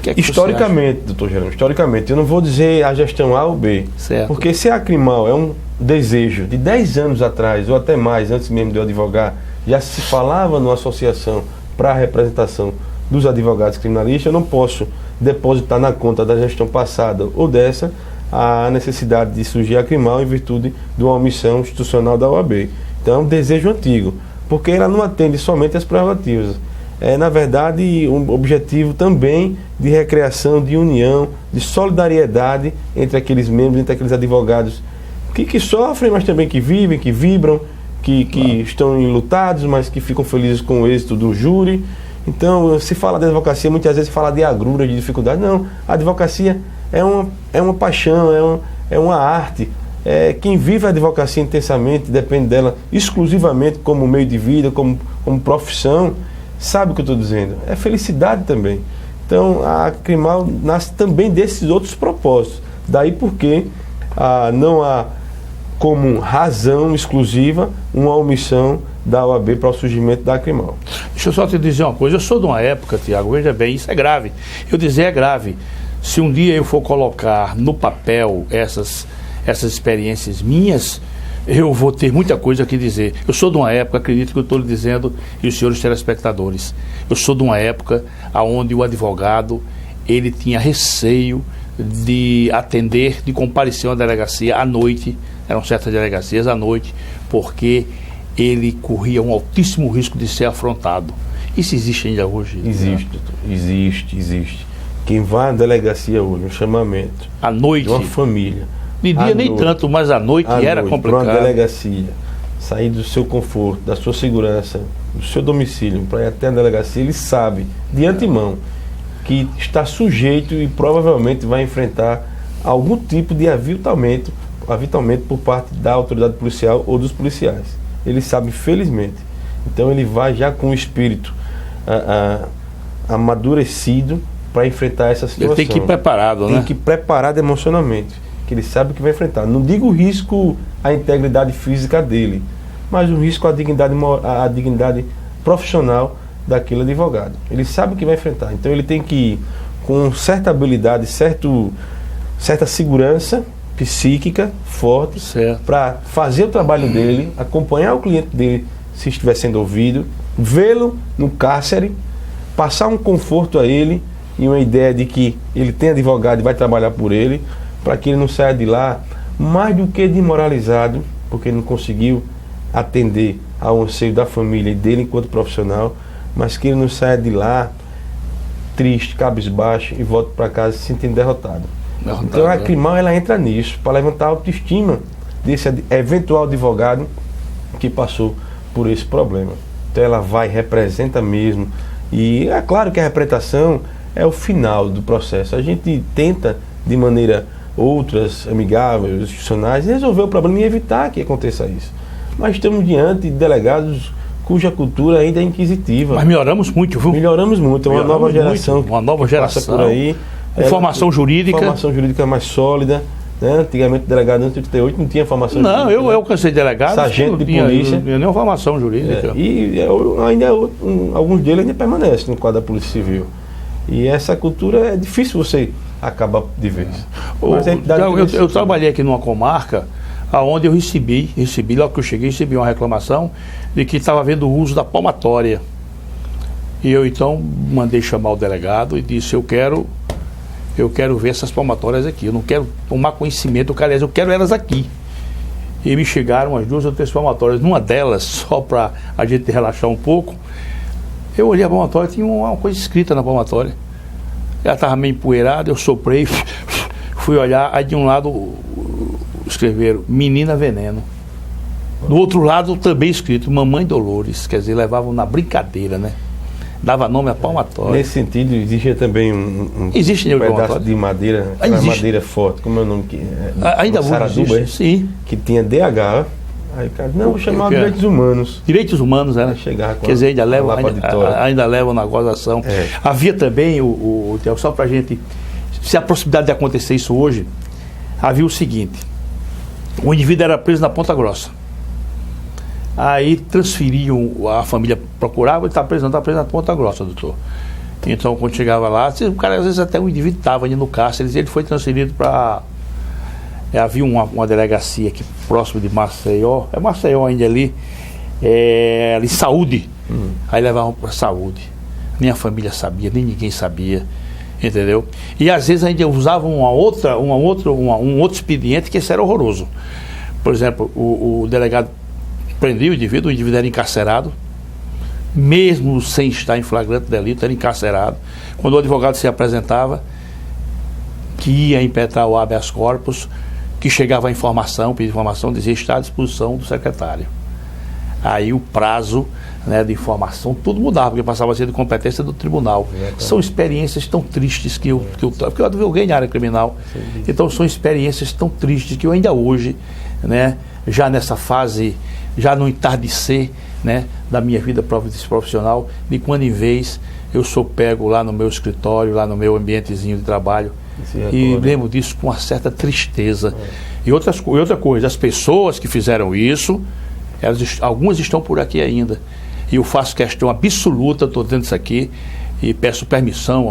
Que historicamente, doutor Gerando, historicamente, eu não vou dizer a gestão A ou B, certo. Porque se a Acrimal é um desejo de 10 anos atrás, ou até mais, antes mesmo de eu advogar, já se falava numa associação para a representação dos advogados criminalistas, eu não posso depositar na conta da gestão passada ou dessa a necessidade de surgir a Acrimal em virtude de uma omissão institucional da OAB. Então é um desejo antigo, porque ela não atende somente às prerrogativas. É, na verdade, um objetivo também de recreação, de união, de solidariedade entre aqueles membros, entre aqueles advogados que sofrem, mas também que vivem, que vibram, que estão enlutados, mas que ficam felizes com o êxito do júri. Então, se fala de advocacia, muitas vezes se fala de agrura, de dificuldade. Não, a advocacia é uma paixão, é uma arte. Quem vive a advocacia intensamente, depende dela exclusivamente como meio de vida, como profissão, sabe o que eu estou dizendo. É felicidade também. Então, a Acrimal nasce também desses outros propósitos. Daí porque não há como razão exclusiva uma omissão da OAB para o surgimento da Acrimal. Deixa eu só te dizer uma coisa. Eu sou de uma época, Tiago, veja bem, isso é grave. Eu dizer é grave. Se um dia eu for colocar no papel essas experiências minhas, eu vou ter muita coisa a dizer. Eu sou de uma época, acredito que eu estou lhe dizendo, e os senhores telespectadores, eu sou de uma época onde o advogado, ele tinha receio de atender, de comparecer a uma delegacia à noite, eram certas delegacias à noite, porque ele corria um altíssimo risco de ser afrontado. Isso existe ainda hoje? Existe, doutor. Existe. Quem vai à delegacia hoje, um chamamento à noite, de uma família, de dia nem tanto, mas à noite era complicado. Para uma delegacia, sair do seu conforto, da sua segurança, do seu domicílio, para ir até a delegacia, ele sabe, de antemão, que está sujeito e provavelmente vai enfrentar algum tipo de aviltamento por parte da autoridade policial ou dos policiais. Ele sabe, felizmente. Então ele vai já com o espírito amadurecido para enfrentar essa situação. Ele tem que ir preparado, né? Tem que ir preparado emocionalmente, que ele sabe o que vai enfrentar. Não digo o risco à integridade física dele, mas o risco à dignidade profissional daquele advogado. Ele sabe o que vai enfrentar. Então ele tem que ir com certa habilidade, certa segurança psíquica forte para fazer o trabalho dele, acompanhar o cliente dele se estiver sendo ouvido, vê-lo no cárcere, passar um conforto a ele e uma ideia de que ele tem advogado e vai trabalhar por ele, para que ele não saia de lá mais do que desmoralizado, porque ele não conseguiu atender ao anseio da família e dele enquanto profissional, mas que ele não saia de lá triste, cabisbaixo e volte para casa se sentindo derrotado. Então a Acrimal, ela entra nisso, para levantar a autoestima desse eventual advogado que passou por esse problema. Então ela representa mesmo, e é claro que a representação é o final do processo. A gente tenta, de maneira outras, amigáveis, institucionais, resolver o problema e evitar que aconteça isso. Mas estamos diante de delegados cuja cultura ainda é inquisitiva. Mas melhoramos muito, viu? Melhoramos muito, é uma nova geração. Uma nova geração. Passa por aí. Formação jurídica. Formação jurídica mais sólida. Né? Antigamente, delegado antes de 38 não tinha formação jurídica. Não, eu cansei de delegado. Sargento de polícia. Não tinha nenhuma formação jurídica. Alguns deles ainda permanecem no quadro da Polícia Civil. E essa cultura é difícil você acabar de vez. Eu trabalhei aqui numa comarca onde eu recebi, logo que eu cheguei, recebi uma reclamação de que estava havendo o uso da palmatória. E eu então mandei chamar o delegado e disse, eu quero ver essas palmatórias aqui, eu não quero tomar conhecimento, aliás, eu quero elas aqui. E me chegaram as 2 ou 3 palmatórias, numa delas, só para a gente relaxar um pouco, eu olhei a palmatória, tinha uma coisa escrita na palmatória. Ela estava meio empoeirada, eu soprei, fui olhar, aí de um lado escreveram Menina Veneno. Do outro lado também escrito Mamãe Dolores, quer dizer, levavam na brincadeira, né? Dava nome à palmatória. Nesse sentido, existia também um pedaço de madeira, madeira forte, como é o nome? Ainda Saraduba, sim. Que tinha DH, Aí o cara, não, vou chamar os direitos humanos. Direitos humanos, né? Quer dizer, ainda levam na gozação. Havia também, só pra gente, se a possibilidade de acontecer isso hoje, havia o seguinte: o indivíduo era preso na Ponta Grossa. Aí transferiam, a família procurava, ele está preso na Ponta Grossa, doutor. Então, quando chegava lá, o cara, às vezes até o indivíduo estava ali no cárcere, ele foi transferido para... havia uma delegacia aqui próximo de Maceió, Maceió ainda ali, ali Saúde. Aí levavam para Saúde. Nem a família sabia, nem ninguém sabia, entendeu? E às vezes ainda usavam um outro expediente, que esse era horroroso. Por exemplo, o delegado prendia o indivíduo era encarcerado, mesmo sem estar em flagrante delito, era encarcerado. Quando o advogado se apresentava, que ia impetrar o habeas corpus, que chegava a informação, pedia informação, dizia está à disposição do secretário. Aí o prazo, né, de informação, tudo mudava, porque passava a ser de competência do tribunal. São experiências tão tristes porque eu advoguei na área criminal, então são experiências tão tristes que eu ainda hoje, né, já nessa fase, já no entardecer, né, da minha vida profissional, de quando em vez eu sou pego lá no meu escritório, lá no meu ambientezinho de trabalho, e lembro disso com uma certa tristeza. E outra coisa, as pessoas que fizeram isso, algumas estão por aqui ainda, e eu faço questão absoluta, estou dizendo isso aqui, e peço permissão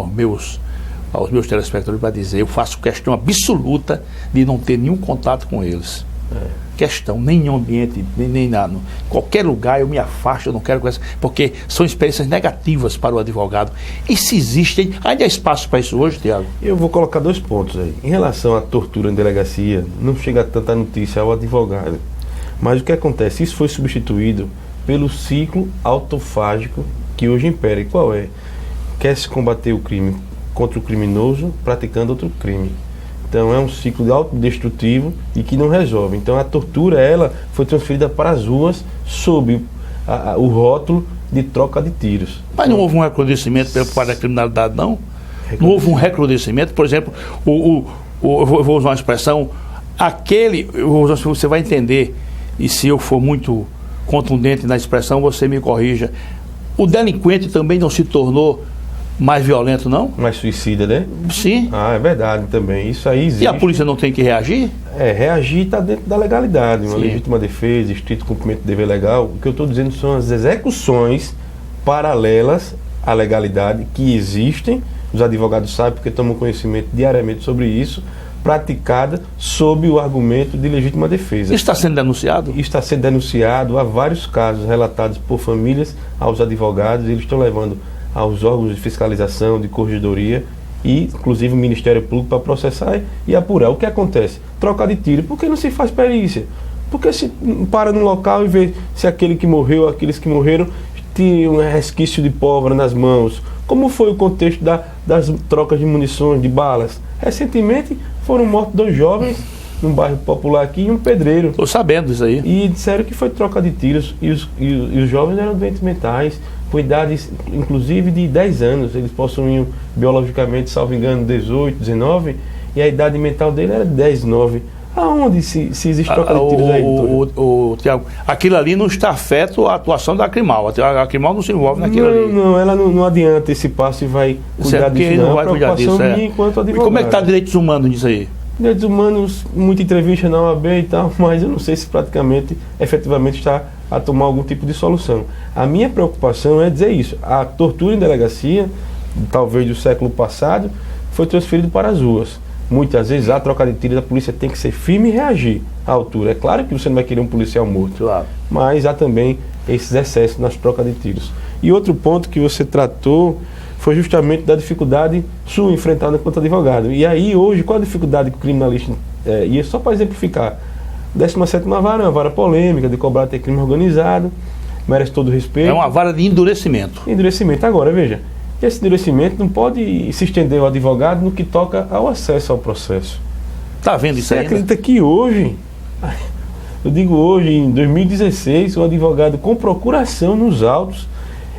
aos meus telespectadores para dizer, eu faço questão absoluta de não ter nenhum contato com eles. Questão, nem em ambiente, nem qualquer lugar eu me afasto, eu não quero conhecer, porque são experiências negativas para o advogado. E se existem, ainda há espaço para isso hoje, Tiago? Eu vou colocar 2 pontos aí. Em relação à tortura em delegacia, não chega tanta notícia ao advogado. Mas o que acontece? Isso foi substituído pelo ciclo autofágico que hoje impera. E qual é? Quer se combater o crime contra o criminoso praticando outro crime. Então é um ciclo autodestrutivo e que não resolve. Então a tortura, ela foi transferida para as ruas sob o rótulo de troca de tiros. Mas não houve um recrudescimento pela parte da criminalidade, não? Não houve um recrudescimento? Por exemplo, eu vou usar uma expressão, você vai entender, e se eu for muito contundente na expressão, você me corrija. O delinquente também não se tornou mais violento, não? Mais suicida, né? Sim. É verdade também. Isso aí existe. E a polícia não tem que reagir? Reagir está dentro da legalidade. Uma legítima defesa, estrito cumprimento do dever legal. O que eu estou dizendo são as execuções paralelas à legalidade que existem. Os advogados sabem porque tomam conhecimento diariamente sobre isso, praticada sob o argumento de legítima defesa. Isso está sendo denunciado? Está sendo denunciado. Há vários casos relatados por famílias aos advogados. Eles estão levando aos órgãos de fiscalização, de corregedoria e inclusive o Ministério Público para processar e apurar. O que acontece? Troca de tiro. Por que não se faz perícia? Porque se para no local e vê se aquele que morreu, aqueles que morreram tinham um resquício de pólvora nas mãos. Como foi o contexto das trocas de munições, de balas? Recentemente foram mortos 2 jovens num bairro popular aqui e um pedreiro. Estou sabendo disso aí. E disseram que foi troca de tiros e os jovens eram doentes mentais, com idades inclusive de 10 anos. Eles possuíam biologicamente, salvo engano, 18, 19, e a idade mental dele era 10, 9. Aonde se existe troca de tiros aí? Tiago, aquilo ali não está afeto à atuação da Crimal. A Crimal não se envolve naquilo ali. Não, ela não adianta esse passo e vai cuidar disso. Não vai cuidar disso. Enquanto advogado. E como é que está direitos humanos nisso aí? Direitos humanos, muita entrevista na OAB e tal, mas eu não sei se praticamente, efetivamente está a tomar algum tipo de solução. A minha preocupação é dizer isso. A tortura em delegacia, talvez do século passado, foi transferida para as ruas. Muitas vezes a troca de tiros, a polícia tem que ser firme e reagir à altura. É claro que você não vai querer um policial morto, claro, mas há também esses excessos nas trocas de tiros. E outro ponto que você tratou foi justamente da dificuldade sua enfrentada enquanto advogado. E aí hoje, qual a dificuldade que o criminalista... E é só para exemplificar, 17ª vara é uma vara polêmica, de cobrar até crime organizado, merece todo o respeito. É uma vara de endurecimento. Endurecimento. Agora, veja, esse endurecimento não pode se estender ao advogado no que toca ao acesso ao processo. Está vendo isso aí? Você acredita que hoje, eu digo hoje, em 2016, o advogado com procuração nos autos,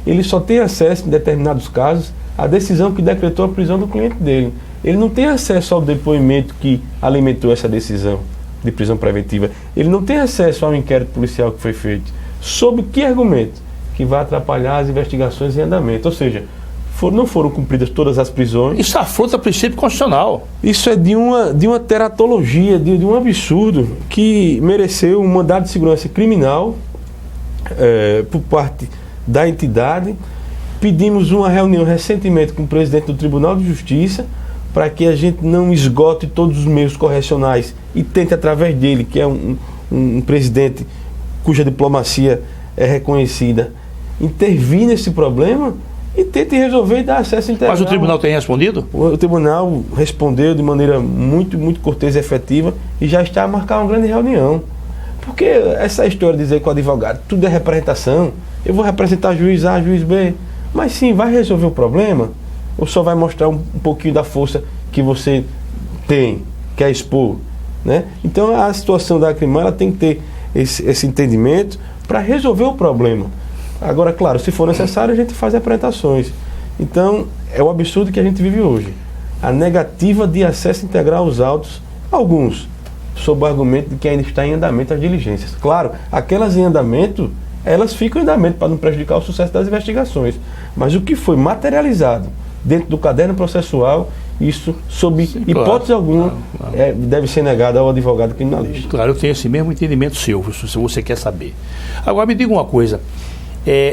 ele só tem acesso, em determinados casos, à decisão que decretou a prisão do cliente dele. Ele não tem acesso ao depoimento que alimentou essa decisão. de prisão preventiva, ele não tem acesso ao inquérito policial que foi feito. Sob que argumento? Que vai atrapalhar as investigações em andamento. Ou seja, não foram cumpridas todas as prisões. Isso afronta o princípio constitucional. Isso é de uma teratologia, de um absurdo, que mereceu um mandado de segurança criminal por parte da entidade. Pedimos uma reunião recentemente com o presidente do Tribunal de Justiça para que a gente não esgote todos os meios correcionais e tente, através dele, que é um presidente cuja diplomacia é reconhecida, intervir nesse problema e tente resolver e dar acesso integral. Mas o tribunal tem respondido? O tribunal respondeu de maneira muito, muito cortês e efetiva e já está a marcar uma grande reunião. Porque essa história de dizer que o advogado tudo é representação, eu vou representar juiz A, juiz B, mas sim, vai resolver o problema? Ou só vai mostrar um pouquinho da força que você tem, quer expor? Né? Então a situação da Acrimar, ela tem que ter esse entendimento para resolver o problema. Agora, claro, se for necessário, a gente faz apresentações. Então, é o absurdo que a gente vive hoje. A negativa de acesso integral aos autos, alguns, sob o argumento de que ainda está em andamento as diligências. Claro, aquelas em andamento, elas ficam em andamento para não prejudicar o sucesso das investigações. Mas o que foi materializado dentro do caderno processual, isso, sob hipótese alguma, deve ser negado ao advogado criminalista. Claro, eu tenho esse mesmo entendimento seu, se você quer saber. Agora, me diga uma coisa.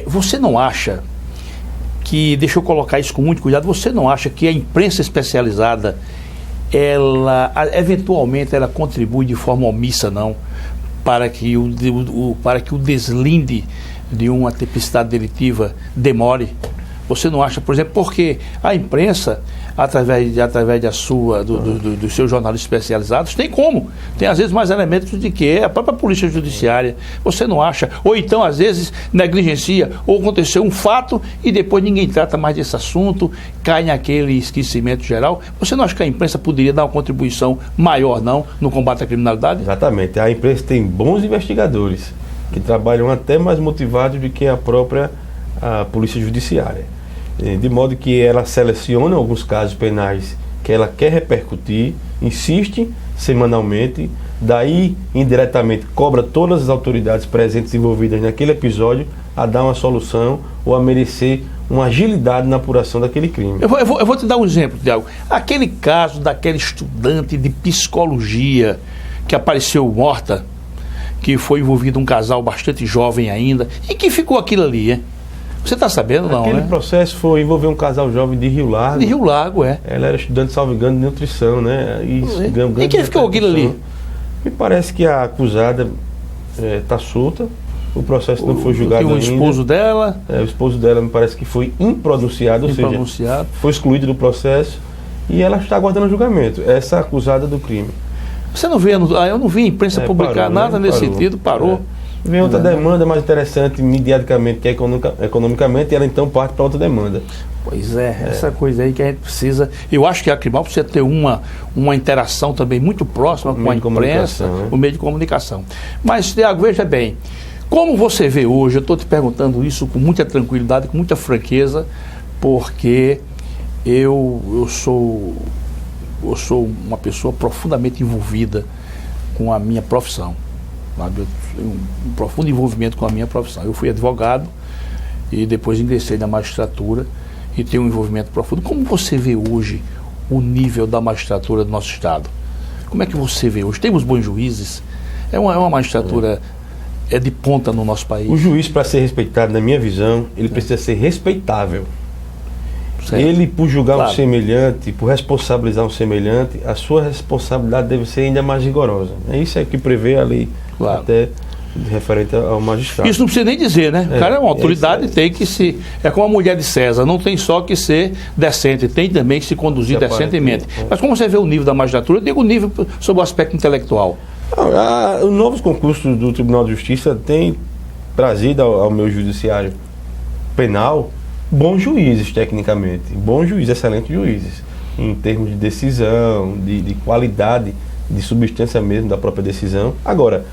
Você não acha que, deixa eu colocar isso com muito cuidado, você não acha que a imprensa especializada, ela eventualmente ela contribui de forma omissa, não, para que o deslinde de uma tipicidade delitiva demore? Você não acha, por exemplo, porque a imprensa, através dos seus jornalistas especializados, tem às vezes mais elementos de que a própria polícia judiciária. Você não acha? Ou então, às vezes, negligencia, ou aconteceu um fato e depois ninguém trata mais desse assunto, cai naquele esquecimento geral. Você não acha que a imprensa poderia dar uma contribuição maior, não, no combate à criminalidade? Exatamente. A imprensa tem bons investigadores, que trabalham até mais motivados do que a própria polícia judiciária. De modo que ela seleciona alguns casos penais que ela quer repercutir, insiste semanalmente, daí indiretamente cobra todas as autoridades presentes envolvidas naquele episódio a dar uma solução ou a merecer uma agilidade na apuração daquele crime. Eu vou te dar um exemplo, Tiago. Aquele caso daquela estudante de psicologia que apareceu morta, que foi envolvido um casal bastante jovem ainda, e que ficou aquilo ali, hein? Você está sabendo, não, Aquele né? processo foi envolver um casal jovem de Rio Largo. De Rio Largo, é. Ela era estudante, salvo engano, de nutrição, né? E quem ficou aquilo ali? Me parece que a acusada está solta. O processo não foi julgado ainda. O esposo dela? O esposo dela me parece que foi impronunciado, ou seja, foi excluído do processo e ela está aguardando julgamento. Essa acusada do crime. Você não vê, eu não vi a imprensa publicar nada nesse sentido, parou. Vem outra demanda mais interessante mediaticamente, que é economicamente, e ela então parte para outra demanda. Pois essa coisa aí que a gente precisa. Eu acho que a Acrimar precisa ter uma interação também muito próxima com a imprensa, o meio de comunicação. Mas, Tiago, veja bem, como você vê hoje, eu estou te perguntando isso com muita tranquilidade, com muita franqueza, porque eu sou uma pessoa profundamente envolvida com a minha profissão. Sabe? Eu tenho um profundo envolvimento com a minha profissão. Eu fui advogado e depois ingressei na magistratura e tenho um envolvimento profundo. Como você vê hoje o nível da magistratura do nosso Estado? Como é que você vê hoje? Temos bons juízes? É uma magistratura de ponta no nosso país? O juiz, para ser respeitado, na minha visão, ele precisa ser respeitável. Certo. Ele, por julgar um semelhante, por responsabilizar um semelhante, a sua responsabilidade deve ser ainda mais rigorosa. É isso que prevê a lei, até referente ao magistrado. Isso não precisa nem dizer, né? O cara é uma autoridade, tem que se... É como a mulher de César, não tem só que ser decente, tem também que se conduzir decentemente. Mas como você vê o nível da magistratura, eu digo o nível sob o aspecto intelectual. Os novos concursos do Tribunal de Justiça têm trazido ao meu judiciário penal bons juízes, tecnicamente, bons juízes, excelentes juízes, em termos de decisão, de qualidade, de substância mesmo da própria decisão. Agora,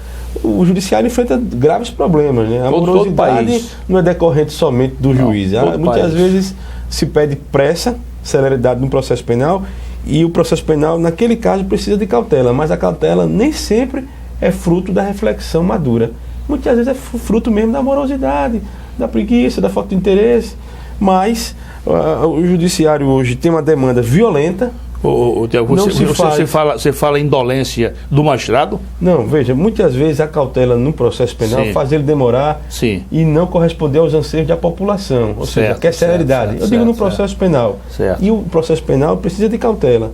o judiciário enfrenta graves problemas, né? A morosidade não é decorrente somente do juiz. Muitas vezes se pede pressa, celeridade no processo penal E o processo penal, naquele caso, precisa de cautela, mas a cautela nem sempre é fruto da reflexão madura. Muitas vezes é fruto mesmo da morosidade, da preguiça, da falta de interesse. Mas o judiciário hoje tem uma demanda violenta. Tiago, você fala indolência do magistrado? Não, veja, muitas vezes a cautela no processo penal faz ele demorar e não corresponder aos anseios da população, ou seja, quer celeridade. Eu digo no processo penal. E o processo penal precisa de cautela.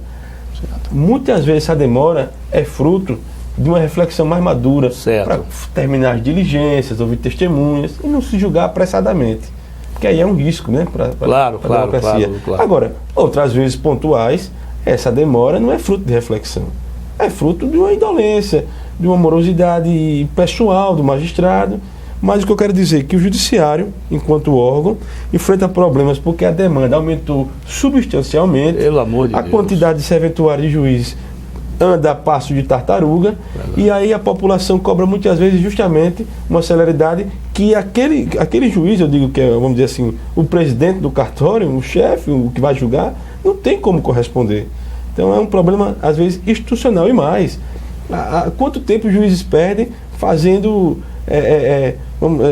Muitas vezes essa demora é fruto de uma reflexão mais madura para terminar as diligências, ouvir testemunhas e não se julgar apressadamente. Porque aí é um risco, né, para a democracia. Claro. Agora, outras vezes pontuais, essa demora não é fruto de reflexão. É fruto de uma indolência, de uma morosidade pessoal do magistrado. Mas o que eu quero dizer é que o judiciário, enquanto órgão, enfrenta problemas porque a demanda aumentou substancialmente. Pelo amor de Deus. A quantidade de serventuário de juízes anda a passo de tartaruga, e aí a população cobra muitas vezes justamente uma celeridade que aquele juiz, eu digo que é, vamos dizer assim, o presidente do cartório, o chefe, o que vai julgar, não tem como corresponder. Então é um problema, às vezes, institucional. E mais, quanto tempo os juízes perdem fazendo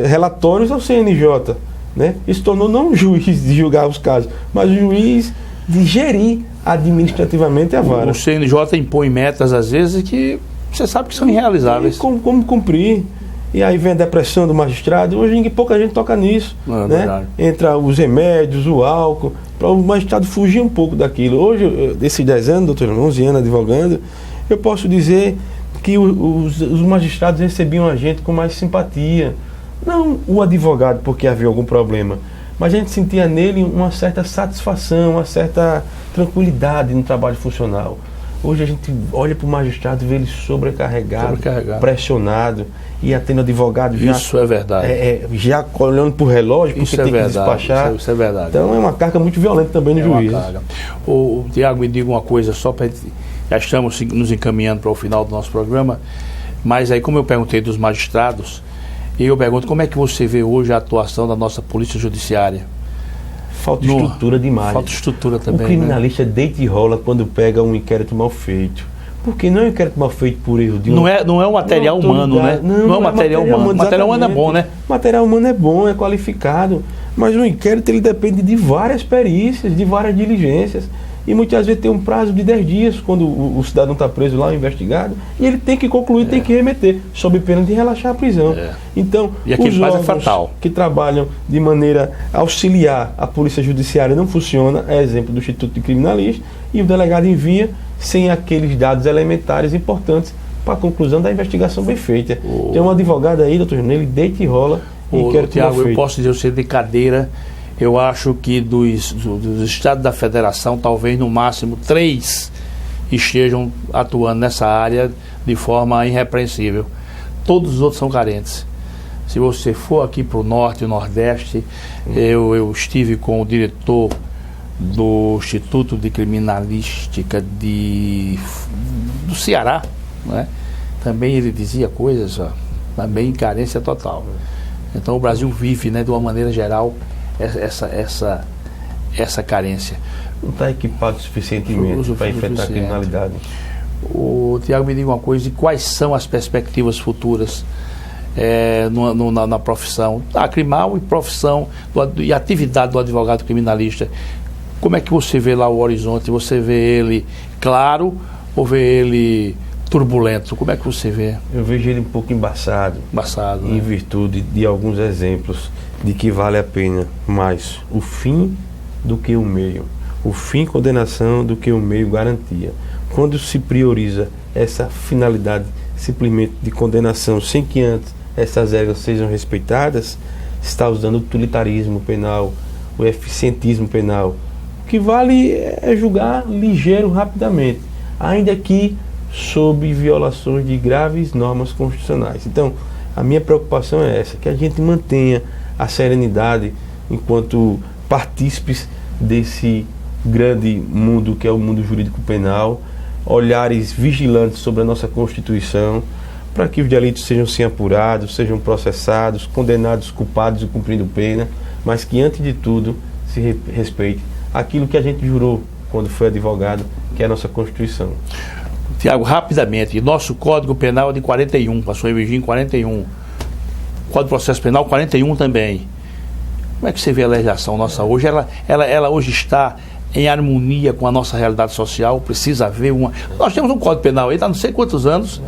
relatórios ao CNJ, né? Isso tornou não um juiz de julgar os casos, mas o juiz de gerir administrativamente a vara. O CNJ impõe metas, às vezes, que você sabe que são irrealizáveis. Como cumprir? E aí vem a depressão do magistrado. Hoje pouca gente toca nisso, né? Entra os remédios, o álcool, para o magistrado fugir um pouco daquilo. Hoje, desses 10 anos, doutor, 11 anos advogando, eu posso dizer que os magistrados recebiam a gente com mais simpatia. Não o advogado porque havia algum problema, mas a gente sentia nele uma certa satisfação, uma certa tranquilidade no trabalho funcional. Hoje a gente olha para o magistrado e vê ele sobrecarregado, pressionado, e atendo advogado já... Isso é verdade. Já olhando para o relógio, porque tem que despachar. Isso é verdade. Então é uma carga muito violenta também no juiz. O Tiago, me diga uma coisa, só para... Já estamos nos encaminhando para o final do nosso programa, mas aí, como eu perguntei dos magistrados, eu pergunto, como é que você vê hoje a atuação da nossa polícia judiciária? Falta estrutura demais. Falta estrutura também. O criminalista deita e rola quando pega um inquérito mal feito. Porque não é um inquérito mal feito por erro de não é um material humano, né? Não é um material humano. O material humano é bom, né? O material humano é bom, é qualificado. Mas o inquérito ele depende de várias perícias, de várias diligências. E muitas vezes tem um prazo de 10 dias quando o cidadão está preso lá, investigado, e ele tem que concluir, tem que remeter, sob pena de relaxar a prisão. Então, os órgãos que trabalham de maneira a auxiliar a polícia judiciária não funciona, é exemplo do Instituto de Criminalista, e o delegado envia sem aqueles dados elementares importantes para a conclusão da investigação bem feita. Tem um advogado aí, doutor Júnior, ele deita e rola e quer Tiago, eu posso dizer, eu sei de cadeira. Eu acho que dos estados da federação, talvez no máximo 3 estejam atuando nessa área de forma irrepreensível. Todos os outros são carentes. Se você for aqui para o norte e nordeste, eu estive com o diretor do Instituto de Criminalística do Ceará, né? Também ele dizia coisas, também em carência total. Então o Brasil vive, né, de uma maneira geral, essa carência. Não está equipado suficientemente para enfrentar a criminalidade. O Tiago, me diga uma coisa, e quais são as perspectivas futuras na profissão criminal e profissão e atividade do advogado criminalista? Como é que você vê lá o horizonte? Você vê ele claro ou vê ele turbulento? Como é que você vê? Eu vejo ele um pouco embaçado, em virtude de alguns exemplos de que vale a pena mais o fim do que o meio. O fim condenação do que o meio garantia. Quando se prioriza essa finalidade simplesmente de condenação sem que antes essas regras sejam respeitadas, está usando o utilitarismo penal, o eficientismo penal. O que vale é julgar ligeiro rapidamente, ainda que sob violações de graves normas constitucionais. Então, a minha preocupação é essa, que a gente mantenha a serenidade enquanto partícipes desse grande mundo que é o mundo jurídico penal, olhares vigilantes sobre a nossa Constituição, para que os delitos sejam sim apurados, sejam processados, condenados, culpados e cumprindo pena, mas que antes de tudo se respeite aquilo que a gente jurou quando foi advogado, que é a nossa Constituição. Tiago, rapidamente, nosso Código Penal é de 41, passou a vigir em 41. Código de Processo Penal 41 também. Como é que você vê a legislação nossa hoje? Ela hoje está em harmonia com a nossa realidade social? Precisa haver uma... Nós temos um Código Penal aí, há não sei quantos anos,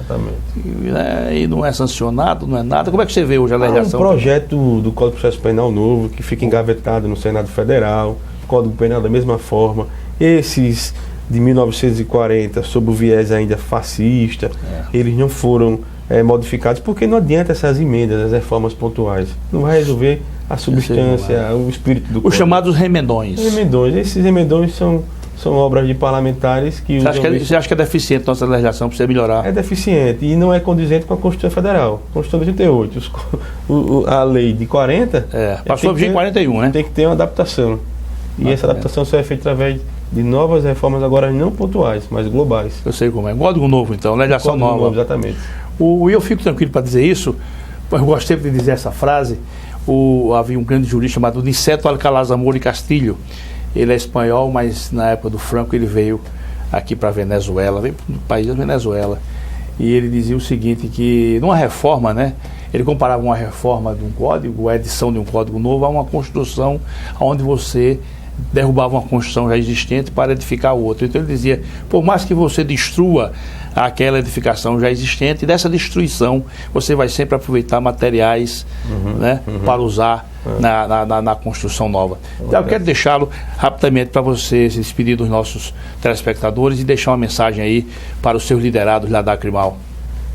e não é sancionado, não é nada. Como é que você vê hoje a legislação? Há um projeto do Código de Processo Penal novo que fica engavetado no Senado Federal, Código Penal da mesma forma. Esses de 1940, sob o viés ainda fascista, eles não foram modificados, porque não adianta essas emendas, as reformas pontuais. Não vai resolver a substância, o espírito do código. Os chamados remendões. Esses remendões são obras de parlamentares que... Você acha que é deficiente nossa legislação, precisa melhorar? É deficiente e não é condizente com a Constituição Federal. Constituição de 88, a lei de 40... passou a vigir em 41, né? Tem que ter uma adaptação. E essa adaptação só é feita através de novas reformas, agora não pontuais, mas globais. Eu sei como é. Código novo, então, legislação nova. Novo, exatamente. Eu fico tranquilo para dizer isso, eu gosto sempre de dizer essa frase. Havia um grande jurista chamado Niceto Alcalá Zamora e Castilho. Ele é espanhol, mas na época do Franco ele veio aqui para a Venezuela, veio para o país da Venezuela. E ele dizia o seguinte, que numa reforma, né? Ele comparava uma reforma de um código, a edição de um código novo, a uma construção onde você derrubava uma construção já existente para edificar outra. Então ele dizia, por mais que você destrua aquela edificação já existente, dessa destruição você vai sempre aproveitar materiais para usar na construção nova. Então eu quero deixá-lo rapidamente para você se despedir dos nossos telespectadores e deixar uma mensagem aí para os seus liderados lá da Acrimal.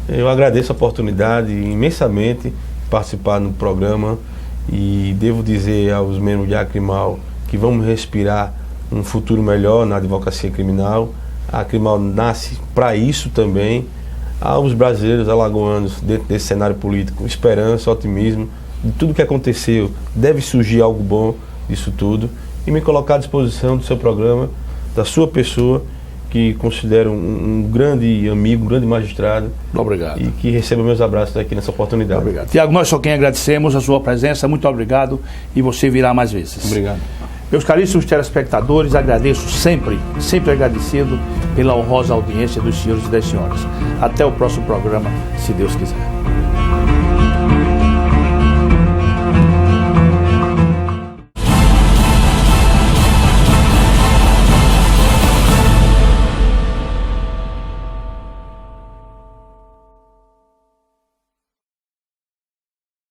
Eu agradeço a oportunidade imensamente de participar no programa e devo dizer aos membros de Acrimal que vamos respirar um futuro melhor na advocacia criminal. A Acrimal nasce para isso também. Aos brasileiros alagoanos, dentro desse cenário político, esperança, otimismo. De tudo que aconteceu, deve surgir algo bom disso tudo. E me colocar à disposição do seu programa, da sua pessoa, que considero um grande amigo, um grande magistrado. Obrigado. E que receba meus abraços aqui nessa oportunidade. Obrigado. Tiago, nós só quem agradecemos a sua presença. Muito obrigado e você virá mais vezes. Obrigado. Meus caríssimos telespectadores, agradeço sempre agradecido pela honrosa audiência dos senhores e das senhoras. Até o próximo programa, se Deus quiser.